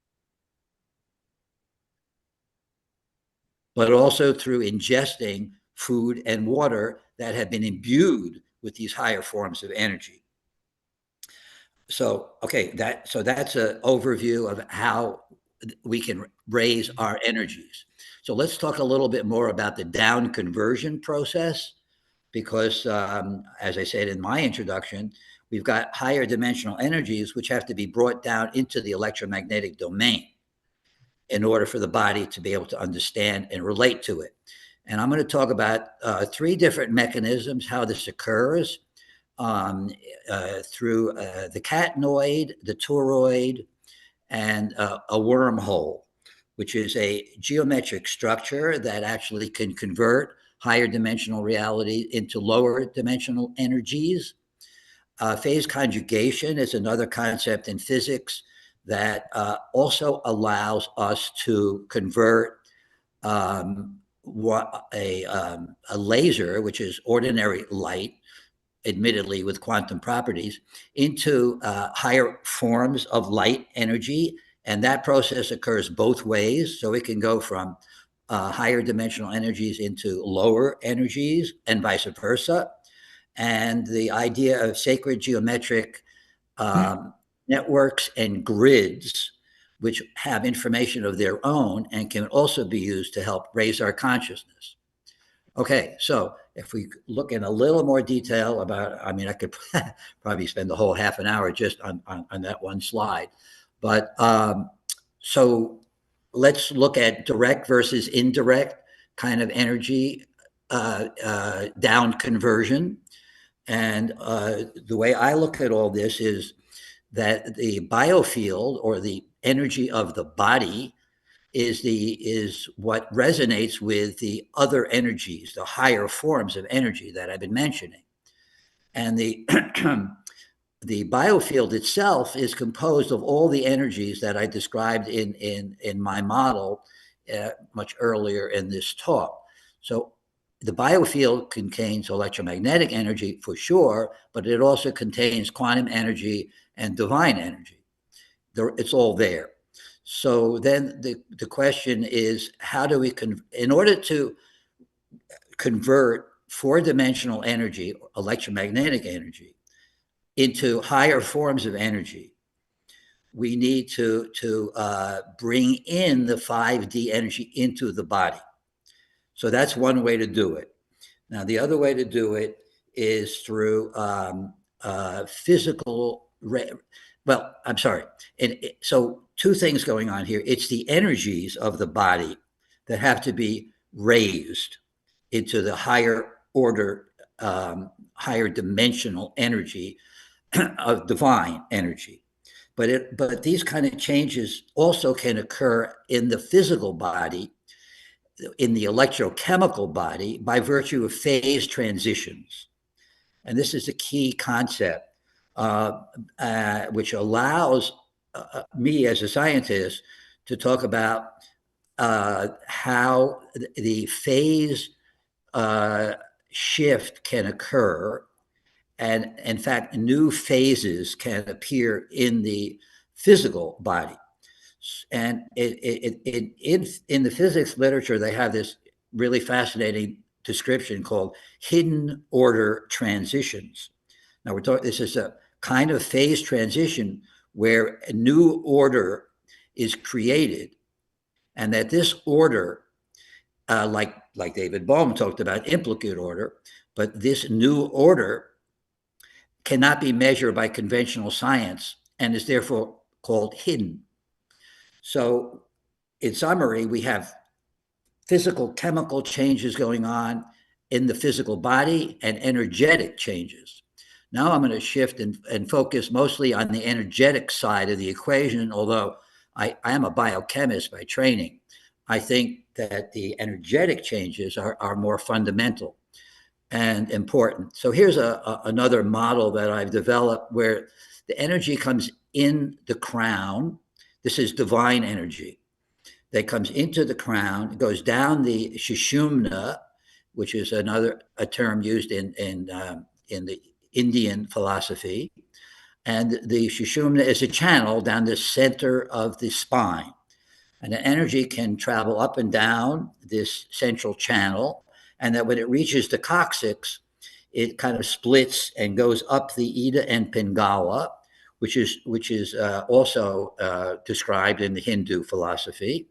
but also through ingesting food and water that have been imbued with these higher forms of energy. So, okay, that's an overview of how we can raise our energies. So let's talk a little bit more about the down conversion process, because as I said in my introduction, we've got higher dimensional energies which have to be brought down into the electromagnetic domain in order for the body to be able to understand and relate to it. And I'm going to talk about 3 different mechanisms, how this occurs, through the catenoid, the toroid, and a wormhole, which is a geometric structure that actually can convert higher dimensional reality into lower dimensional energies. Phase conjugation is another concept in physics that also allows us to convert a laser, which is ordinary light, admittedly with quantum properties, into higher forms of light energy. And that process occurs both ways. So it can go from higher dimensional energies into lower energies and vice versa. And the idea of sacred geometric networks and grids, which have information of their own and can also be used to help raise our consciousness. Okay, so if we look in a little more detail about, I mean, I could probably spend the whole half an hour just on that one slide. But so let's look at direct versus indirect kind of energy down conversion. And the way I look at all this is that the biofield, or the energy of the body, is what resonates with the other energies, the higher forms of energy that I've been mentioning. And the the biofield itself is composed of all the energies that I described in my model much earlier in this talk. So the biofield contains electromagnetic energy for sure, but it also contains quantum energy and divine energy. It's all there. So then the question is, how do we, in order to convert 4-dimensional energy, electromagnetic energy, into higher forms of energy, we need to bring in the 5D energy into the body. So that's one way to do it. Now, the other way to do it is through physical, well, I'm sorry. And so 2 things going on here. It's the energies of the body that have to be raised into the higher order, higher dimensional energy of divine energy. But these kind of changes also can occur in the physical body, in the electrochemical body, by virtue of phase transitions. And this is a key concept, which allows me as a scientist to talk about how the phase shift can occur. And in fact, new phases can appear in the physical body. And in the physics literature, they have this really fascinating description called hidden order transitions. Now we're talking, this is a kind of phase transition where a new order is created, and that this order, like David Bohm talked about, implicate order, but this new order cannot be measured by conventional science and is therefore called hidden. So in summary, we have physical chemical changes going on in the physical body and energetic changes. Now I'm going to shift and focus mostly on the energetic side of the equation, although I am a biochemist by training. I think that the energetic changes are more fundamental and important. So here's another model that I've developed where the energy comes in the crown. This is divine energy that comes into the crown, goes down the Sushumna, which is a term used in the Indian philosophy. And the Sushumna is a channel down the center of the spine. And the energy can travel up and down this central channel. And that when it reaches the coccyx, it kind of splits and goes up the Ida and Pingala, which is also described in the Hindu philosophy.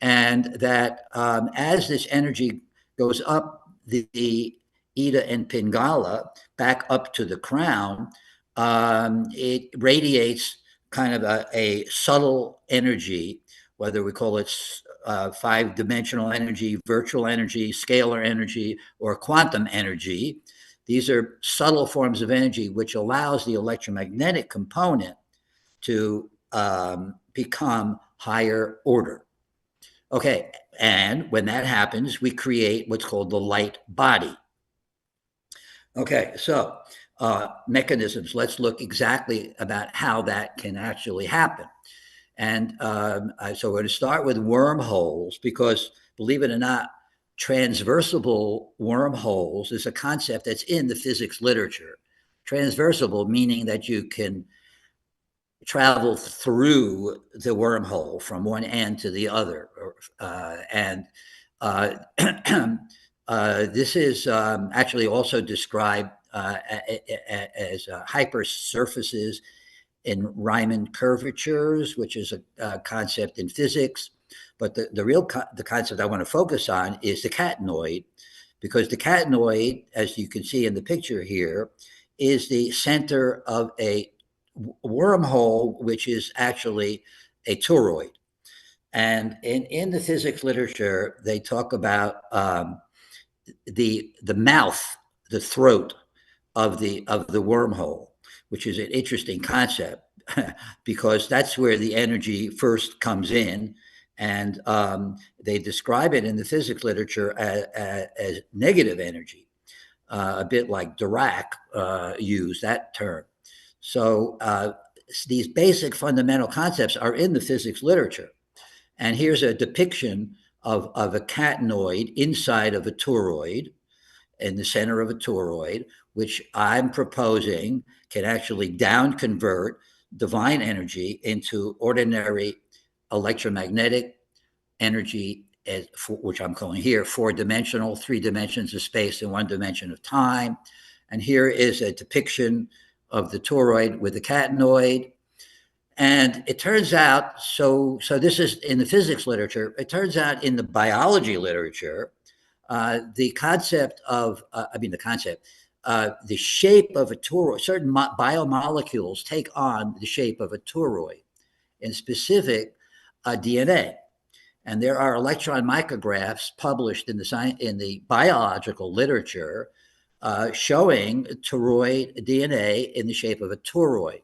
And that as this energy goes up the Ida and Pingala back up to the crown, it radiates kind of a subtle energy, whether we call it five-dimensional energy, virtual energy, scalar energy, or quantum energy. These are subtle forms of energy which allows the electromagnetic component to become higher order. Okay, and when that happens, we create what's called the light body. Okay, so mechanisms. Let's look exactly about how that can actually happen. And so we're going to start with wormholes because, believe it or not, transversible wormholes is a concept that's in the physics literature. Transversible meaning that you can travel through the wormhole from one end to the other. This is actually also described as hypersurfaces in Riemann curvatures, which is a concept in physics. But the concept I want to focus on is the catenoid, because the catenoid, as you can see in the picture here, is the center of a wormhole, which is actually a toroid. And in the physics literature, they talk about the mouth, the throat of the wormhole, which is an interesting concept because that's where the energy first comes in. And they describe it in the physics literature as negative energy, a bit like Dirac used that term. So these basic fundamental concepts are in the physics literature. And here's a depiction of a catenoid inside of a toroid, in the center of a toroid, which I'm proposing can actually down convert divine energy into ordinary electromagnetic energy, which I'm calling here 4-dimensional, 3 dimensions of space and 1 dimension of time. And here is a depiction of the toroid with the catenoid. And it turns out, so this is in the physics literature, it turns out in the biology literature, the concept of, the shape of a toroid, certain biomolecules take on the shape of a toroid, in specific DNA. And there are electron micrographs published in the biological literature showing toroid DNA in the shape of a toroid.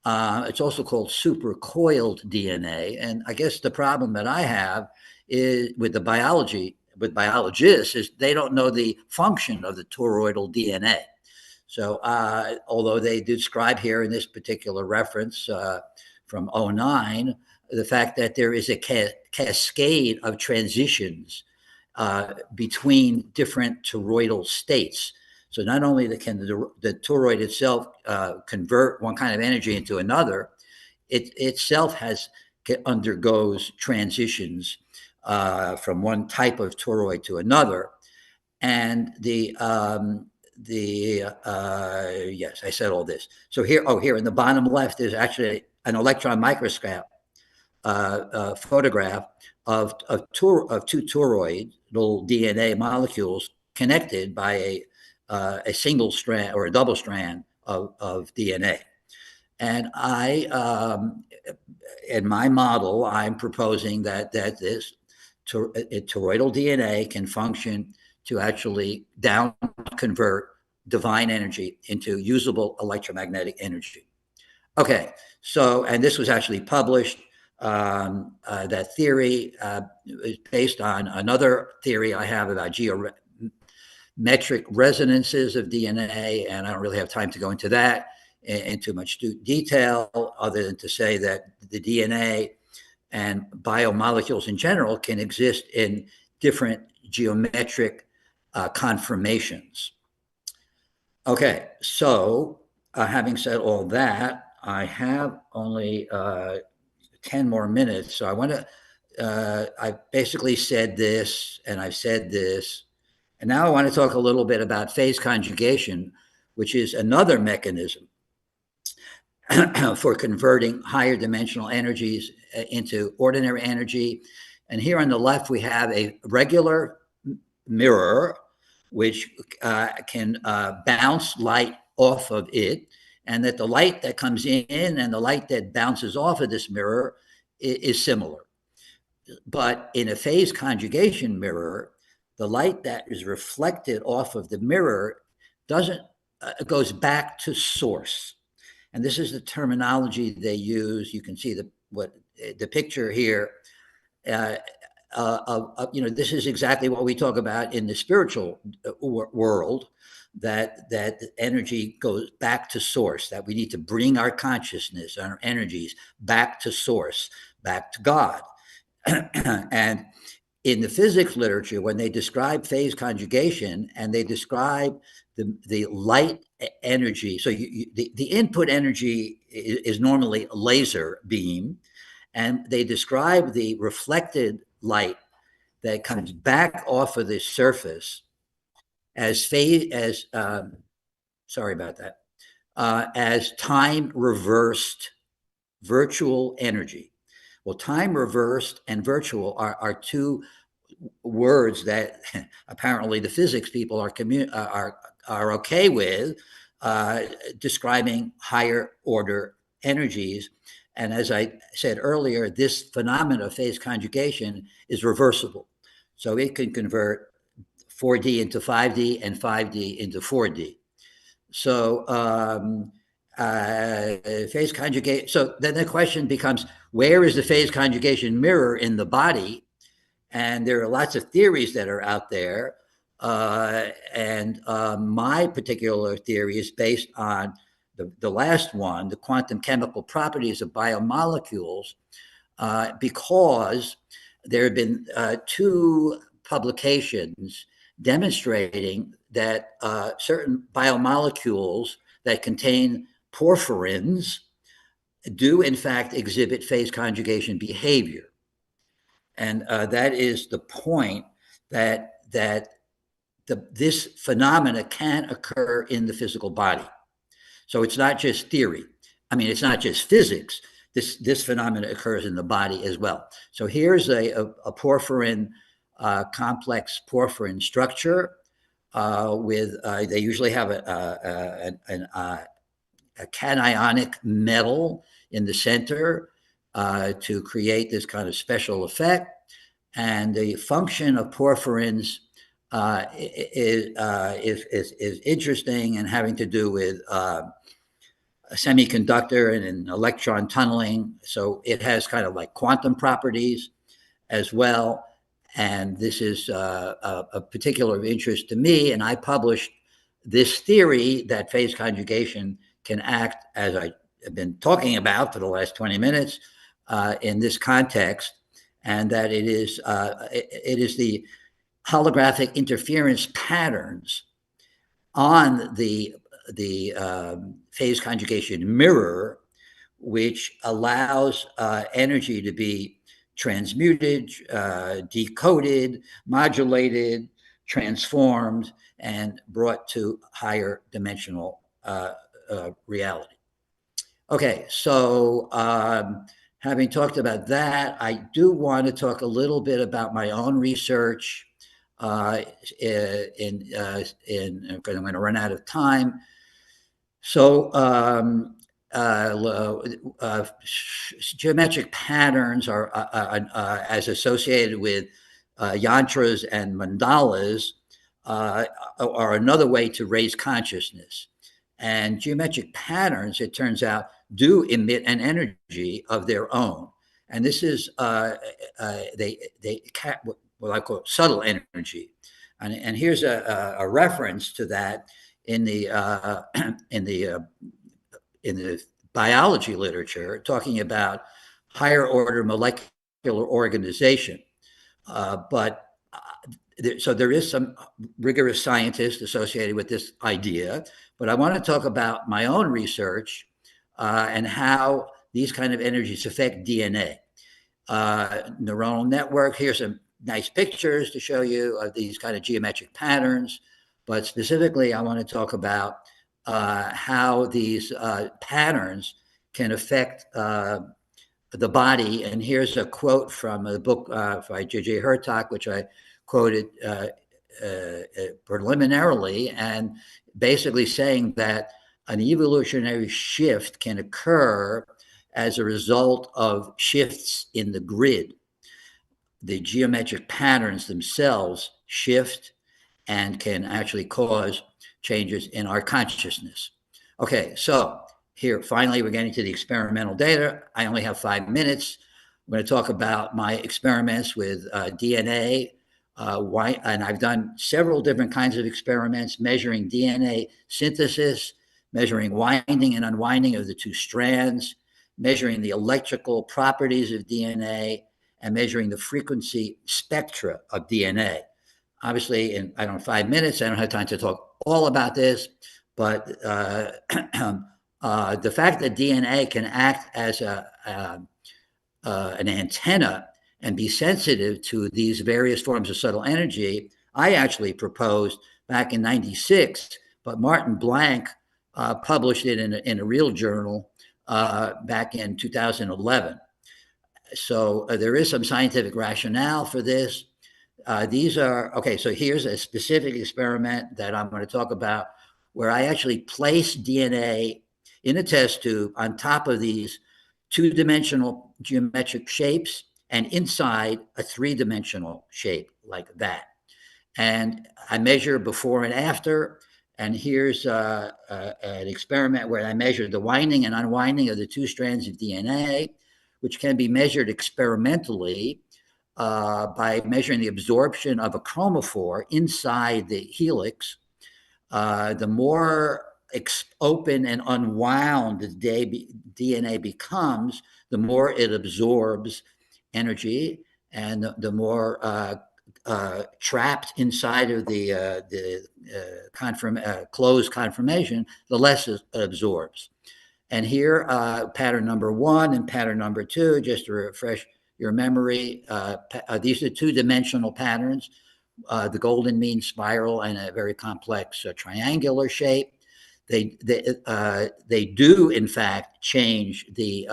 It's also called supercoiled DNA. And I guess the problem that I have is with biologists is they don't know the function of the toroidal DNA. So although they describe here in this particular reference from 2009, the fact that there is a cascade of transitions between different toroidal states. So not only can the toroid itself convert one kind of energy into another, it itself undergoes transitions from one type of toroid to another. And yes, I said all this. So here in the bottom left is actually an electron microscope photograph of two toroidal DNA molecules connected by a single strand or a double strand of DNA. And in my model, I'm proposing that this toroidal DNA can function to actually down convert divine energy into usable electromagnetic energy. Okay, so, and this was actually published. That theory is based on another theory I have about geometric resonances of DNA, and I don't really have time to go into that in too much detail, other than to say that the DNA and biomolecules in general can exist in different geometric conformations. Okay, so having said all that, I have only 10 more minutes. So I want to, I basically said this and I've said this. And now I want to talk a little bit about phase conjugation, which is another mechanism for converting higher dimensional energies into ordinary energy. And here on the left, we have a regular mirror, which can bounce light off of it, and that the light that comes in and the light that bounces off of this mirror is similar. But in a phase conjugation mirror, the light that is reflected off of the mirror doesn't goes back to source. And this is the terminology they use. You can see the picture here. This is exactly what we talk about in the spiritual world, that energy goes back to source, that we need to bring our consciousness and our energies back to source, back to God. And in the physics literature, when they describe phase conjugation and they describe the light energy, so the input energy is normally a laser beam, and they describe the reflected light that comes back off of the surface as as time reversed virtual energy. Well, time reversed and virtual are two words that apparently the physics people are okay with, describing higher order energies. And as I said earlier, this phenomenon of phase conjugation is reversible. So it can convert 4D into 5D and 5D into 4D. So phase conjugate. So then the question becomes, where is the phase conjugation mirror in the body? And there are lots of theories that are out there. And my particular theory is based on the last one, the quantum chemical properties of biomolecules, because there have been two publications demonstrating that certain biomolecules that contain porphyrins do in fact exhibit phase conjugation behavior. And that is the point, that this phenomena can occur in the physical body. So it's not just theory. I mean, it's not just physics. This phenomena occurs in the body as well. So here's a porphyrin, complex porphyrin structure with, they usually have a cationic metal in the center to create this kind of special effect. And the function of porphyrins is interesting, and having to do with a semiconductor and an electron tunneling. So it has kind of like quantum properties as well. And this is a particular interest to me. And I published this theory that phase conjugation can act, as I have been talking about for the last 20 minutes, in this context, and that it is the holographic interference patterns on the phase conjugation mirror, which allows energy to be transmuted, decoded, modulated, transformed, and brought to higher dimensional reality. Okay, so having talked about that, I do want to talk a little bit about my own research. I'm going to run out of time. So geometric patterns are as associated with yantras and mandalas are another way to raise consciousness. And geometric patterns, it turns out, do emit an energy of their own. And this is what I call subtle energy. And here's a reference to that in the biology literature, talking about higher order molecular organization. So there is some rigorous scientist associated with this idea, but I want to talk about my own research and how these kind of energies affect DNA. Neuronal network, here's some nice pictures to show you of these kind of geometric patterns, but specifically I want to talk about how these patterns can affect the body. And here's a quote from a book by J.J. Hertog, which I quoted preliminarily, and basically saying that an evolutionary shift can occur as a result of shifts in the grid. The geometric patterns themselves shift and can actually cause changes in our consciousness. Okay, so here, finally, we're getting to the experimental data. I only have 5 minutes. I'm going to talk about my experiments with DNA, and I've done several different kinds of experiments measuring DNA synthesis, measuring winding and unwinding of the two strands, measuring the electrical properties of DNA, and measuring the frequency spectra of DNA. Obviously, in 5 minutes, I don't have time to talk all about this, but the fact that DNA can act as an antenna and be sensitive to these various forms of subtle energy, I actually proposed back in '96, but Martin Blank published it in a real journal back in 2011. So there is some scientific rationale for this. These are, okay, so here's a specific experiment that I'm going to talk about where I actually place DNA in a test tube on top of these two-dimensional geometric shapes and inside a three-dimensional shape like that. And I measure before and after. And here's an experiment where I measured the winding and unwinding of the two strands of DNA, which can be measured experimentally by measuring the absorption of a chromophore inside the helix. The more open and unwound the DNA becomes, the more it absorbs energy, and the more trapped inside of the closed conformation, the less it absorbs. And here, pattern number 1 and pattern number 2, just to refresh your memory, these are two-dimensional patterns, the golden mean spiral and a very complex triangular shape. They do, in fact, change the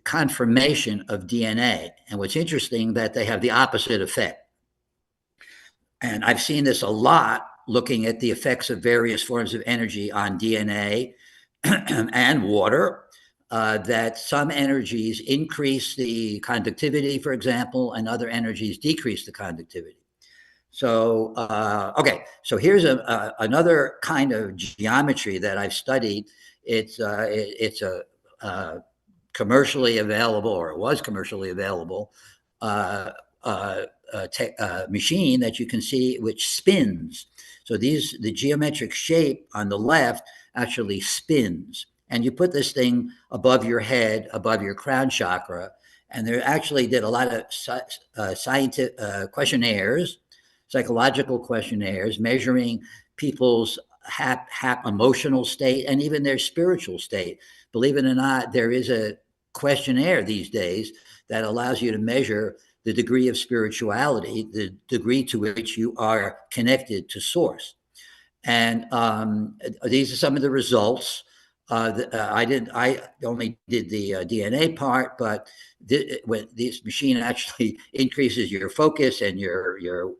conformation of DNA. And what's interesting, that they have the opposite effect. And I've seen this a lot looking at the effects of various forms of energy on DNA and water, that some energies increase the conductivity, for example, and other energies decrease the conductivity. So, okay, so here's another kind of geometry that I've studied. It's a commercially available, or it was commercially available, machine that you can see which spins. So the geometric shape on the left actually spins, and you put this thing above your head, above your crown chakra, and they actually did a lot of scientific questionnaires, psychological questionnaires, measuring people's emotional state and even their spiritual state. Believe it or not, there is a questionnaire these days that allows you to measure the degree of spirituality, the degree to which you are connected to source. And these are some of the results. I only did the DNA part, but when this machine actually increases your focus and your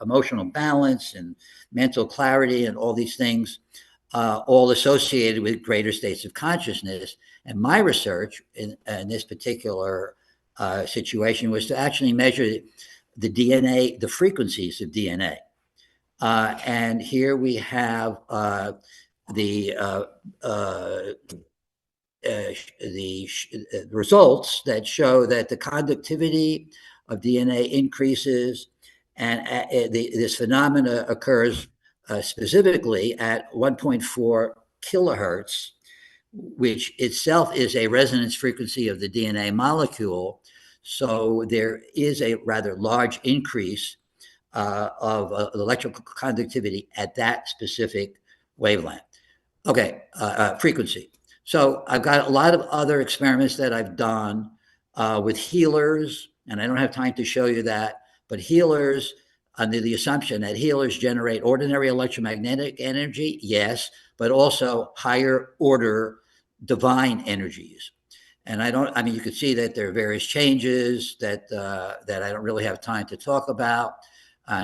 emotional balance and mental clarity and all these things, all associated with greater states of consciousness. And my research in this particular situation was to actually measure the DNA, the frequencies of DNA. And here we have the results that show that the conductivity of DNA increases, and this phenomena occurs specifically at 1.4 kilohertz, which itself is a resonance frequency of the DNA molecule. So there is a rather large increase of electrical conductivity at that specific wavelength. Okay, frequency. So I've got a lot of other experiments that I've done with healers, and I don't have time to show you that, but healers, under the assumption that healers generate ordinary electromagnetic energy, yes, but also higher order divine energies. And I mean, you can see that there are various changes that I don't really have time to talk about.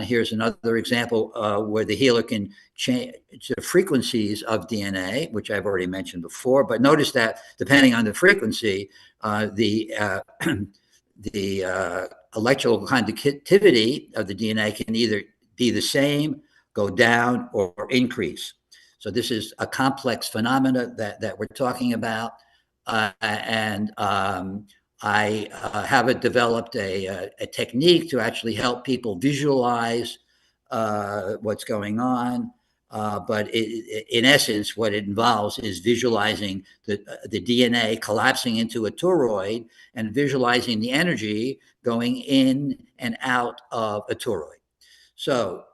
Here's another example where the healer can change the frequencies of DNA, which I've already mentioned before. But notice that depending on the frequency, the electrical conductivity of the DNA can either be the same, go down, or increase. So this is a complex phenomena that we're talking about. And I have developed a technique to actually help people visualize what's going on. But in essence, what it involves is visualizing the DNA collapsing into a toroid and visualizing the energy going in and out of a toroid. So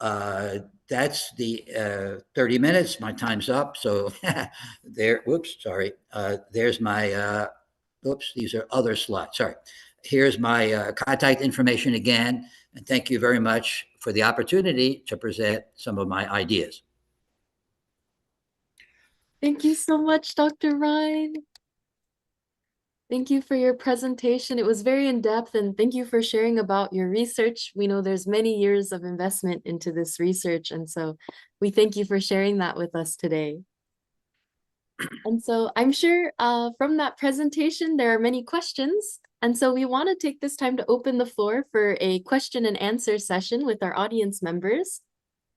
that's the 30 minutes. My time's up. So there, whoops, sorry. There's my, oops, these are other slides. Sorry. Here's my contact information again. And thank you very much for the opportunity to present some of my ideas. Thank you so much, Dr. Ryan. Thank you for your presentation. It was very in-depth, and thank you for sharing about your research. We know there's many years of investment into this research, and so we thank you for sharing that with us today. And so I'm sure from that presentation, there are many questions. And so we want to take this time to open the floor for a question and answer session with our audience members.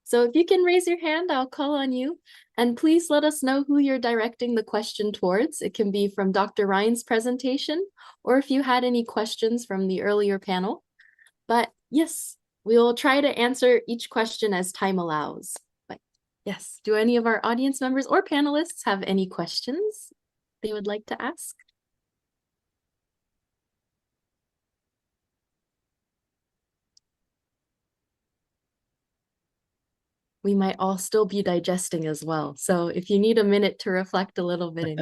So if you can raise your hand, I'll call on you. And please let us know who you're directing the question towards. It can be from Dr. Ryan's presentation, or if you had any questions from the earlier panel. But yes, we will try to answer each question as time allows. But yes, do any of our audience members or panelists have any questions they would like to ask? We might all still be digesting as well. So if you need a minute to reflect a little bit.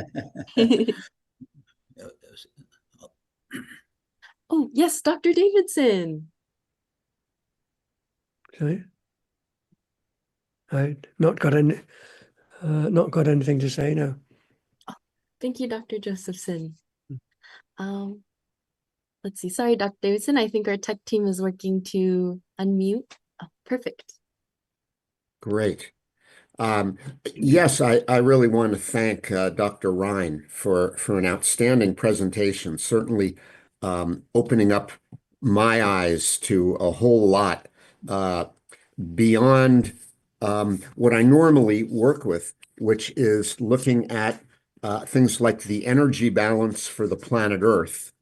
Oh, yes, Dr. Davidson. Okay. I've not got anything to say now. Oh, thank you, Dr. Josephson. Let's see. Sorry, Dr. Davidson. I think our tech team is working to unmute. Oh, perfect. Great. Yes, I really want to thank Dr. Ryan for an outstanding presentation, certainly opening up my eyes to a whole lot beyond what I normally work with, which is looking at things like the energy balance for the planet Earth,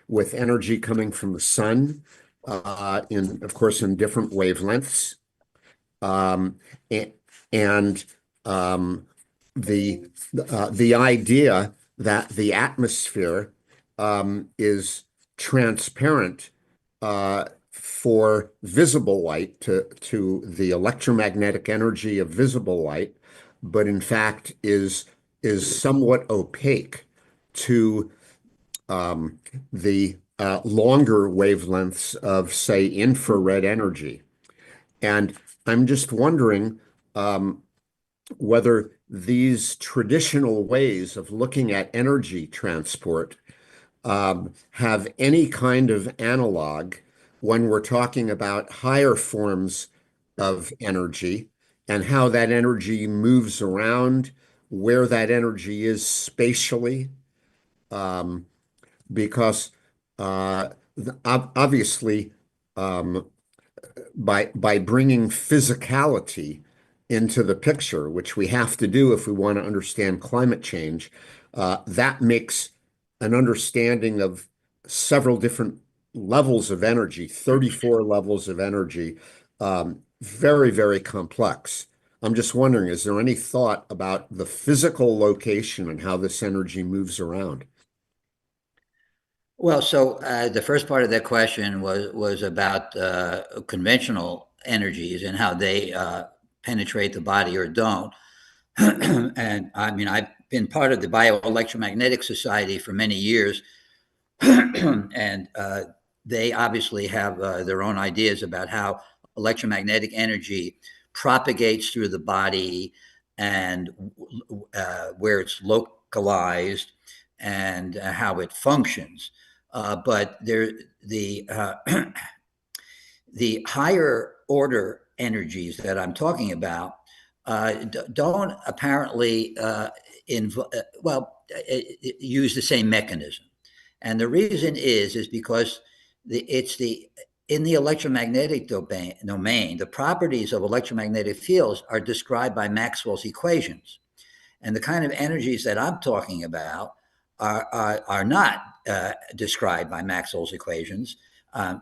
with energy coming from the sun, of course, in different wavelengths. And the idea that the atmosphere is transparent for visible light to the electromagnetic energy of visible light, but in fact is somewhat opaque to the longer wavelengths of, say, infrared energy. And I'm just wondering whether these traditional ways of looking at energy transport have any kind of analog when we're talking about higher forms of energy and how that energy moves around, where that energy is spatially, because obviously um, by bringing physicality into the picture, which we have to do if we want to understand climate change. That makes an understanding of several different levels of energy, 34 levels of energy, very, very complex. I'm just wondering, is there any thought about the physical location and how this energy moves around? Well, so the first part of that question was about conventional energies and how they penetrate the body or don't. And I mean, I've been part of the Bioelectromagnetic Society for many years, and they obviously have their own ideas about how electromagnetic energy propagates through the body and where it's localized and how it functions. But the higher order energies that I'm talking about don't apparently use the same mechanism. And the reason is because in the electromagnetic domain, the properties of electromagnetic fields are described by Maxwell's equations. And the kind of energies that I'm talking about are not described by Maxwell's equations.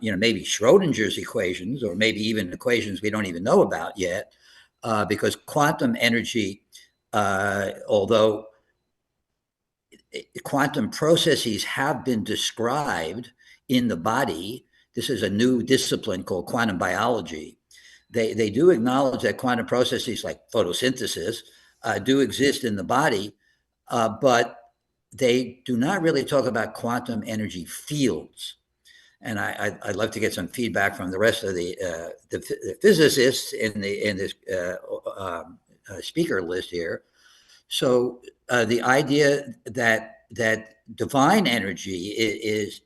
Maybe Schrodinger's equations, or maybe even equations we don't even know about yet, because quantum energy, although quantum processes have been described in the body, this is a new discipline called quantum biology. They do acknowledge that quantum processes like photosynthesis do exist in the body, but they do not really talk about quantum energy fields. And I'd love to get some feedback from the rest of the physicists in this speaker list here. So the idea that divine energy is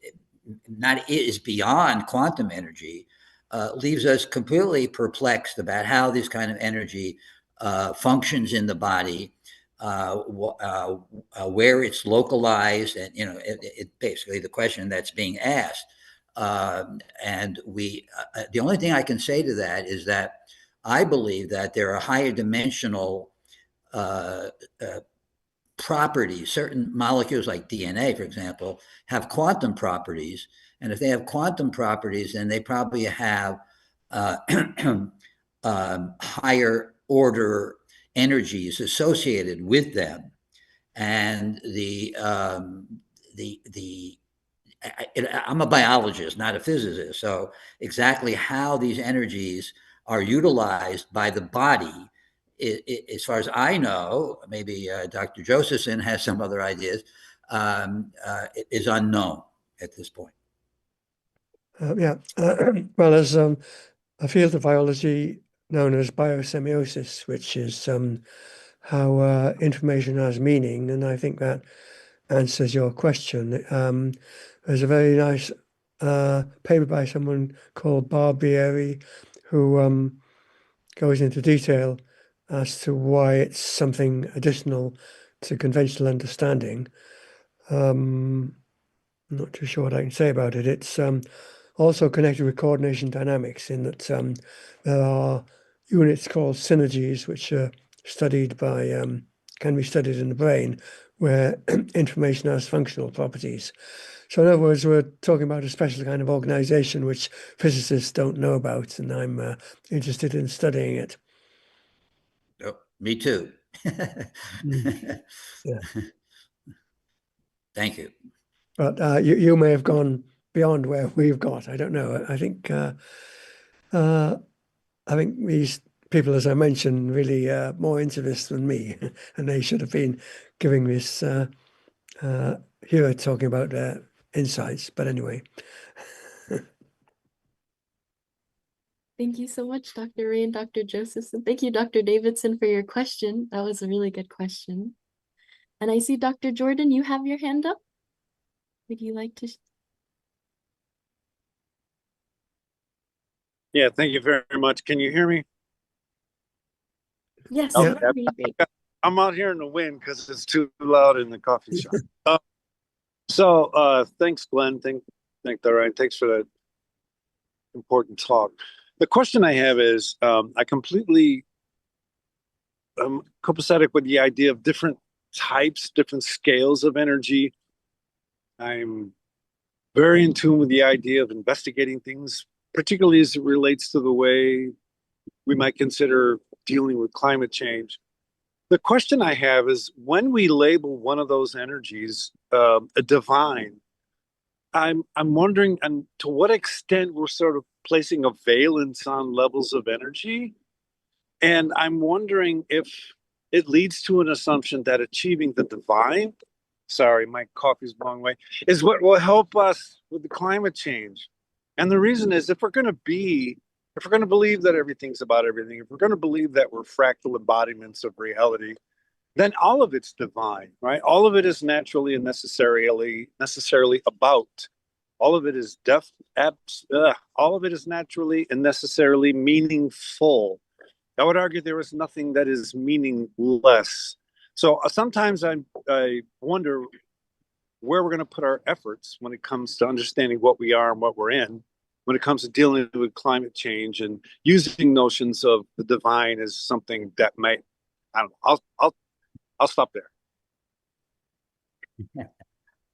beyond quantum energy leaves us completely perplexed about how this kind of energy functions in the body, where it's localized, and it basically the question that's being asked. And the only thing I can say to that is that I believe that there are higher dimensional properties. Certain molecules like DNA, for example, have quantum properties. And if they have quantum properties, then they probably have higher order energies associated with them. And I'm a biologist, not a physicist. So exactly how these energies are utilized by the body, as far as I know, maybe Dr. Josephson has some other ideas, is unknown at this point. Well, there's a field of biology known as biosemiosis, which is how information has meaning, and I think that answers your question. There's a very nice paper by someone called Barbieri, who goes into detail as to why it's something additional to conventional understanding. I'm not too sure what I can say about it. It's also connected with coordination dynamics in that there are units called synergies, which are studied by, can be studied in the brain, where information has functional properties. So in other words, we're talking about a special kind of organization which physicists don't know about, and I'm interested in studying it. Oh, me too. Yeah. Thank you. But you may have gone beyond where we've got. I don't know. I think these people, as I mentioned, really more into this than me, and they should have been giving this here talking about their insights. But anyway. Thank you so much, Dr. Ray and Dr. Josephson. Thank you, Dr. Davidson, for your question. That was a really good question. And I see, Dr. Jordan, you have your hand up. Would you like to? Yeah, thank you very much. Can you hear me? Yes, Yeah. great. I'm out here in the wind because it's too loud in the coffee shop. Thanks, Glenn. Thank Dr. Ryan. Thanks for that important talk. The question I have is, I completely copacetic with the idea of different types, different scales of energy. I'm very in tune with the idea of investigating things, particularly as it relates to the way we might consider dealing with climate change. The question I have is, when we label one of those energies a divine, I'm wondering, and to what extent we're sort of placing a valence on levels of energy. And I'm wondering if it leads to an assumption that achieving the divine, sorry, my coffee's the wrong way, is what will help us with the climate change. And the reason is, if we're going to believe that everything's about everything, if we're going to believe that we're fractal embodiments of reality, then all of it's divine, right? All of it is naturally and necessarily about. All of it is all of it is naturally and necessarily meaningful. I would argue there is nothing that is meaningless. So sometimes I wonder where we're going to put our efforts when it comes to understanding what we are and what we're in, when it comes to dealing with climate change and using notions of the divine as something that might, I don't know, I'll stop there.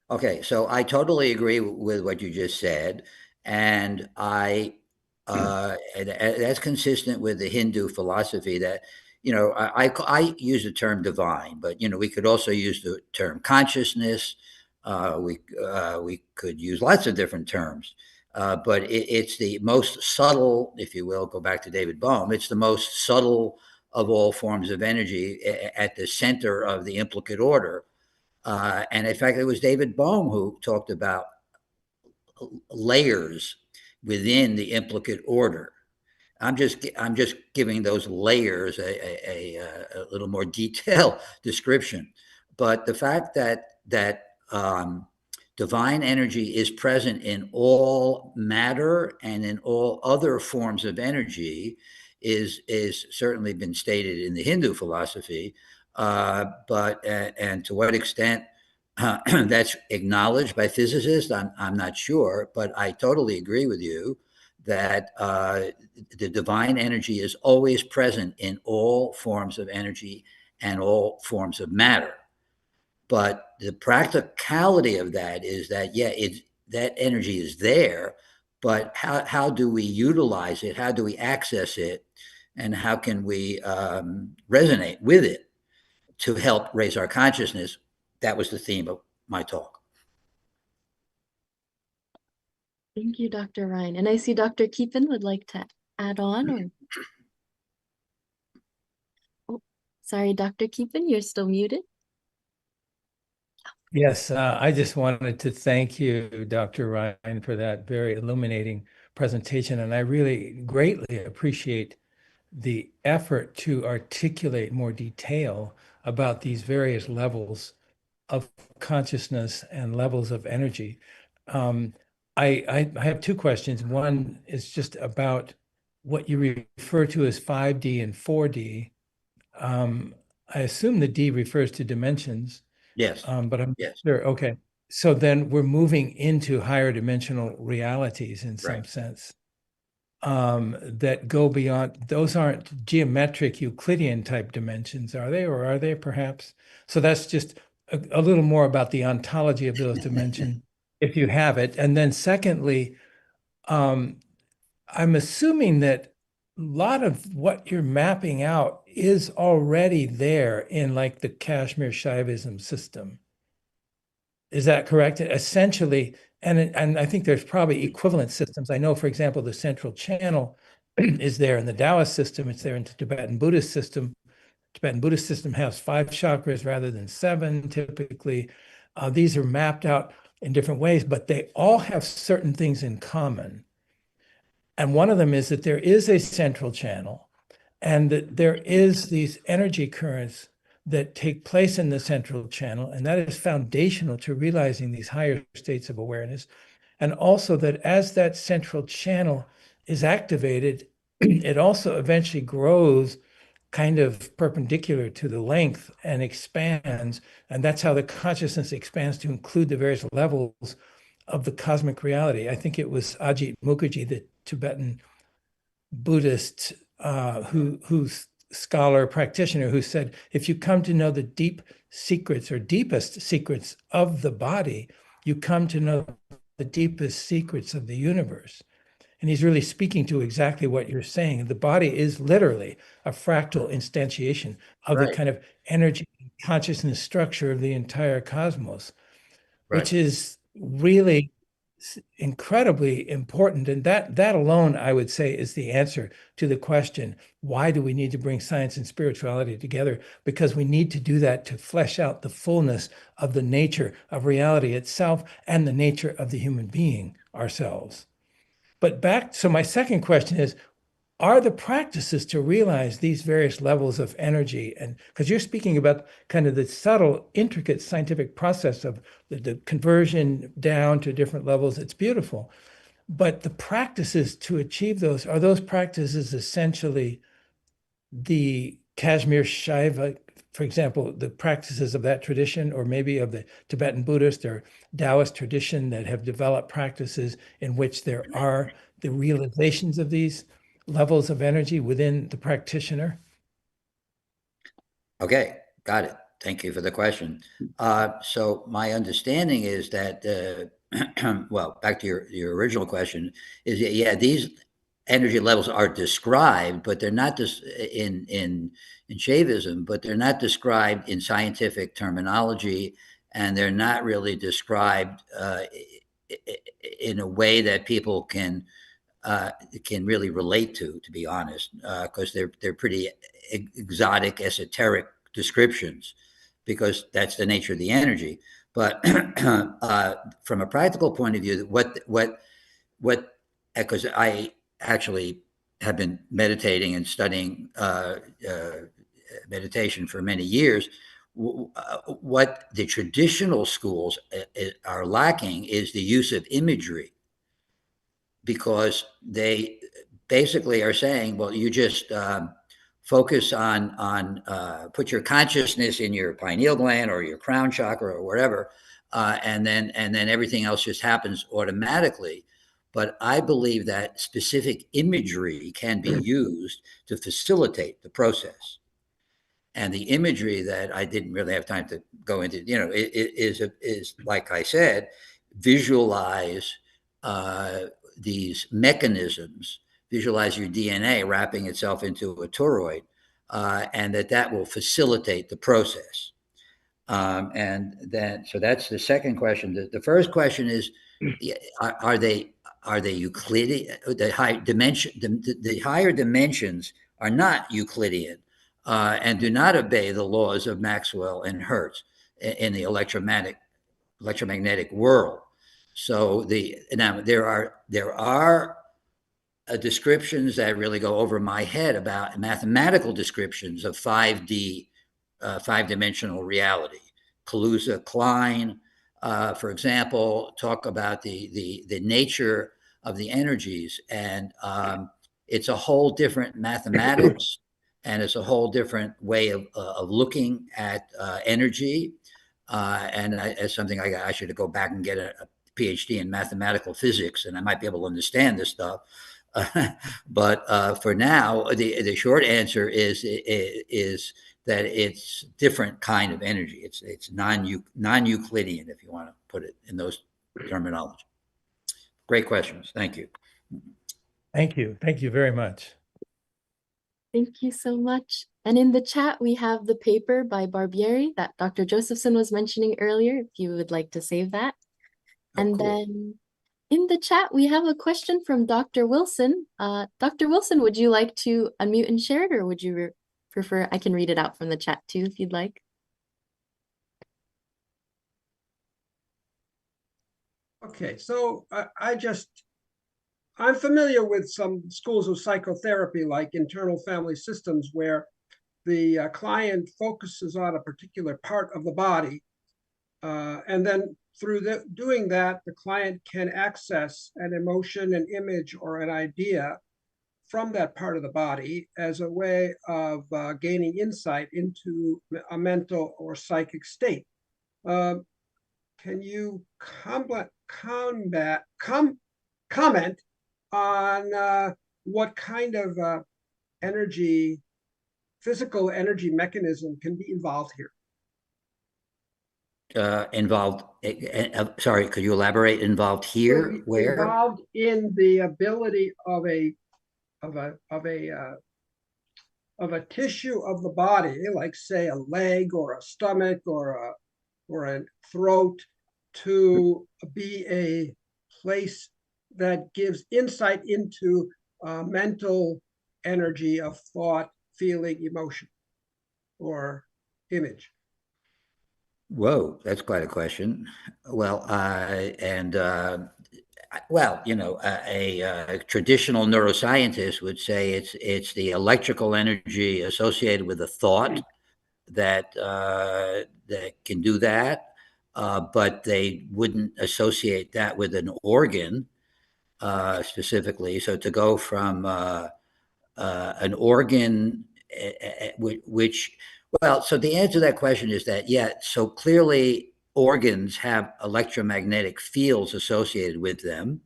Okay, so I totally agree with what you just said, and that's consistent with the Hindu philosophy that, I use the term divine, but we could also use the term consciousness. We could use lots of different terms, but it's the most subtle, if you will. Go back to David Bohm. It's the most subtle of all forms of energy, at the center of the implicate order. And in fact, it was David Bohm who talked about layers within the implicate order. I'm just giving those layers a little more detailed description. But the fact that divine energy is present in all matter and in all other forms of energy is certainly been stated in the Hindu philosophy. But and to what extent that's acknowledged by physicists, I'm not sure, but I totally agree with you that the divine energy is always present in all forms of energy and all forms of matter. But the practicality of that is that, that energy is there, but how do we utilize it? How do we access it? And how can we resonate with it to help raise our consciousness? That was the theme of my talk. Thank you, Dr. Ryan. And I see Dr. Keepan would like to add on, or... Oh, sorry, Dr. Keepan, you're still muted. Yes, I just wanted to thank you, Dr. Ryan, for that very illuminating presentation. And I really greatly appreciate the effort to articulate more detail about these various levels of consciousness and levels of energy. I have two questions. One is just about what you refer to as 5D and 4D. I assume the D refers to dimensions. Yes. But I'm Yes. sure. Okay. So then we're moving into higher dimensional realities in some Right. sense, that go beyond. Those aren't geometric Euclidean type dimensions, are they? Or are they perhaps? So that's just a little more about the ontology of those dimensions, if you have it. And then secondly, I'm assuming that a lot of what you're mapping out is already there in like the Kashmir Shaivism system. Is that correct? Essentially, and I think there's probably equivalent systems. I know, for example, the central channel is there in the Taoist system. It's there in the Tibetan Buddhist system. Tibetan Buddhist system has 5 chakras rather than 7 typically. These are mapped out in different ways, but they all have certain things in common. And one of them is that there is a central channel and that there is these energy currents that take place in the central channel, and that is foundational to realizing these higher states of awareness. And also that as that central channel is activated, it also eventually grows kind of perpendicular to the length and expands. And that's how the consciousness expands to include the various levels of the cosmic reality. I think it was Ajit Mukherjee that Tibetan Buddhist who's scholar practitioner who said, if you come to know the deep secrets or deepest secrets of the body, you come to know the deepest secrets of the universe. And he's really speaking to exactly what you're saying. The body is literally a fractal instantiation of the kind of energy and consciousness structure of the entire cosmos, which is really incredibly important. And that alone, I would say, is the answer to the question, why do we need to bring science and spirituality together? Because we need to do that to flesh out the fullness of the nature of reality itself and the nature of the human being ourselves. But back, so my second question is, are the practices to realize these various levels of energy? And because you're speaking about kind of the subtle, intricate scientific process of the conversion down to different levels, it's beautiful. But the practices to achieve those, are those practices essentially the Kashmir Shaiva, for example, the practices of that tradition, or maybe of the Tibetan Buddhist or Taoist tradition that have developed practices in which there are the realizations of these levels of energy within the practitioner? Okay, got it. Thank you for the question. So my understanding is that, well, back to your original question, is yeah, these energy levels are described, but they're not just in Shaivism, but they're not described in scientific terminology, and they're not really described in a way that people can really relate to be honest, because they're pretty exotic, esoteric descriptions, because that's the nature of the energy. But from a practical point of view, what because I actually have been meditating and studying meditation for many years. What the traditional schools are lacking is the use of imagery, because they basically are saying, well, you just focus on put your consciousness in your pineal gland or your crown chakra or whatever, and then everything else just happens automatically. But I believe that specific imagery can be used to facilitate the process. And the imagery that I didn't really have time to go into, is like I said, visualize these mechanisms, visualize your DNA wrapping itself into a toroid, and that will facilitate the process. And then, so that's the second question. The first question is, are they Euclidean? The high dimension, the higher dimensions are not Euclidean, and do not obey the laws of Maxwell and Hertz in the electromagnetic world. So now there are descriptions that really go over my head about mathematical descriptions of 5D, five-dimensional reality. Kaluza, Klein, for example, talk about the nature of the energies, and it's a whole different mathematics, and it's a whole different way of looking at energy. And as something I should go back and get a PhD in mathematical physics, and I might be able to understand this stuff. But for now, the short answer is that it's different kind of energy. It's non-Euclidean, if you want to put it in those terminology. Great questions. Thank you. Thank you. Thank you very much. Thank you so much. And in the chat, we have the paper by Barbieri that Dr. Josephson was mentioning earlier, if you would like to save that. And cool. Then in the chat, we have a question from Dr. Wilson. Dr. Wilson, would you like to unmute and share it, or would you prefer I can read it out from the chat too, if you'd like? Okay, so I'm familiar with some schools of psychotherapy, like internal family systems, where the client focuses on a particular part of the body. And then through doing that, the client can access an emotion, an image, or an idea from that part of the body as a way of gaining insight into a mental or psychic state. Can you comment on what kind of energy, physical energy mechanism can be involved here? Involved, sorry, could you elaborate? Involved here? Where? Involved in the ability of a tissue of the body, like say a leg or a stomach or a throat, to be a place that gives insight into mental energy of thought, feeling, emotion, or image. Whoa, that's quite a question. Well, well, you know, a traditional neuroscientist would say it's the electrical energy associated with a thought that can do that, but they wouldn't associate that with an organ specifically. So to go from an organ, which, well, so the answer to that question is that, yeah, so clearly organs have electromagnetic fields associated with them.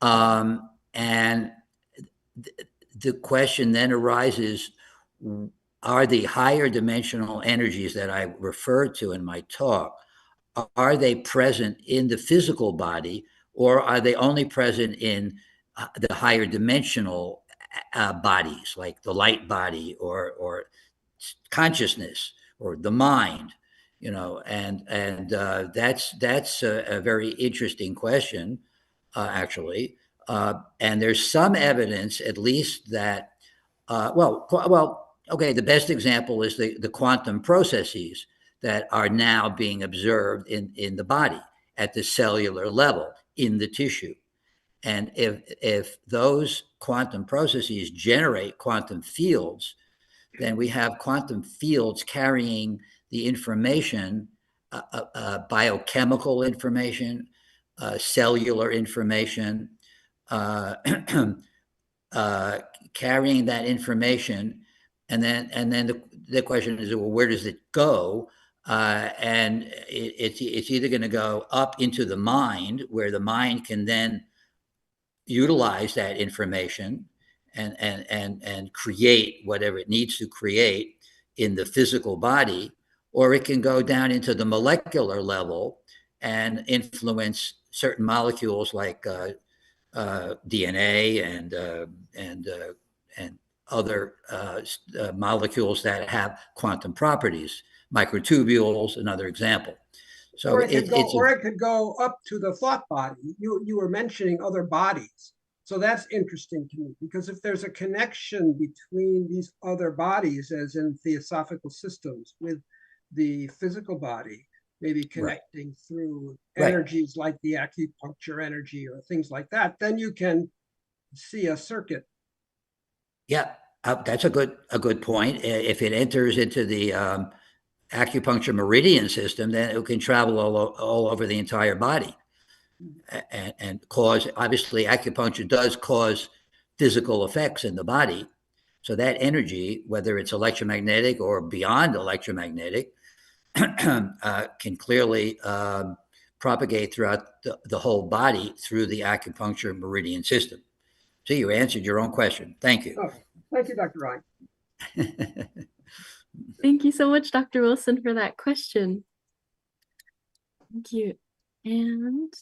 And the question then arises, are the higher dimensional energies that I referred to in my talk, are they present in the physical body, or are they only present in the higher dimensional bodies, like the light body or consciousness or the mind? You know, and that's a very interesting question, actually. And there's some evidence, at least, that okay, the best example is the quantum processes that are now being observed in the body at the cellular level in the tissue. And if those quantum processes generate quantum fields, then we have quantum fields carrying the information, biochemical information, cellular information, carrying that information, and then the question is, well, where does it go? And it's either going to go up into the mind, where the mind can then utilize that information and create whatever it needs to create in the physical body, or it can go down into the molecular level and influence certain molecules like DNA and other molecules that have quantum properties. Microtubules, another example. So or it could go up to the thought body. You were mentioning other bodies, so that's interesting to me, because if there's a connection between these other bodies, as in theosophical systems, with the physical body, maybe connecting through energies like the acupuncture energy or things like that, then you can see a circuit. Yeah, that's a good point. If it enters into the acupuncture meridian system, then it can travel all over the entire body and cause, obviously, acupuncture does cause physical effects in the body. So that energy, whether it's electromagnetic or beyond electromagnetic, can clearly propagate throughout the whole body through the acupuncture meridian system. So you answered your own question. Thank you. Oh, thank you, Dr. Ryan. Thank you so much, Dr. Wilson, for that question. Thank you. And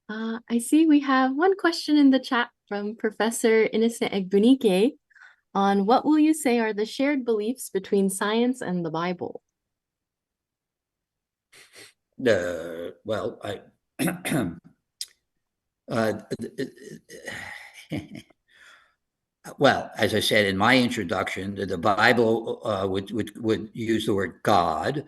I see we have one question in the chat from Professor Innocent Egbunike on what will you say are the shared beliefs between science and the Bible? Well, well, as I said in my introduction, the Bible would use the word God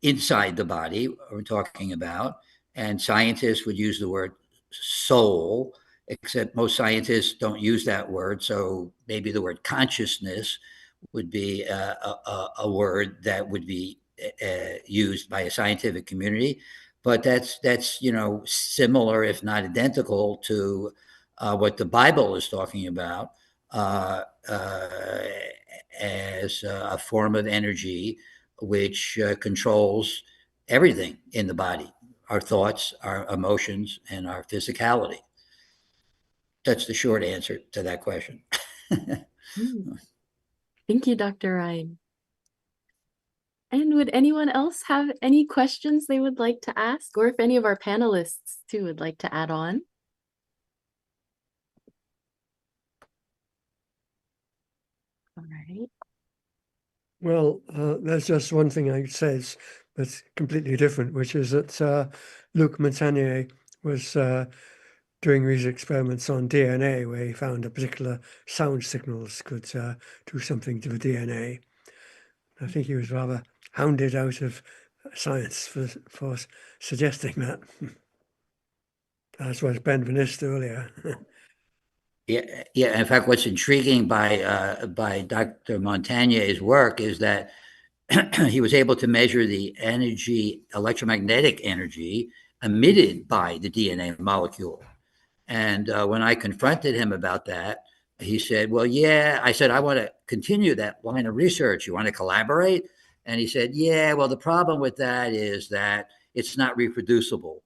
inside the body we're talking about, and scientists would use the word soul, except most scientists don't use that word. So maybe the word consciousness would be a word that would be used by a scientific community. But that's similar, if not identical, to what the Bible is talking about as a form of energy which controls everything in the body, our thoughts, our emotions, and our physicality. That's the short answer to that question. Thank you, Dr. Ryan. And would anyone else have any questions they would like to ask, or if any of our panelists too would like to add on? All right. Well, there's just one thing I say that's completely different, which is that Luc Montagnier was doing these experiments on DNA, where he found a particular sound signals could do something to the DNA. I think he was rather hounded out of science for suggesting that. As was Ben Van Ist earlier. Yeah, yeah. In fact, what's intriguing by Dr. Montagnier's work is that he was able to measure the energy, electromagnetic energy emitted by the DNA molecule. And when I confronted him about that, he said, well, yeah. I said, I want to continue that line of research. You want to collaborate? And he said, yeah, well, the problem with that is that it's not reproducible,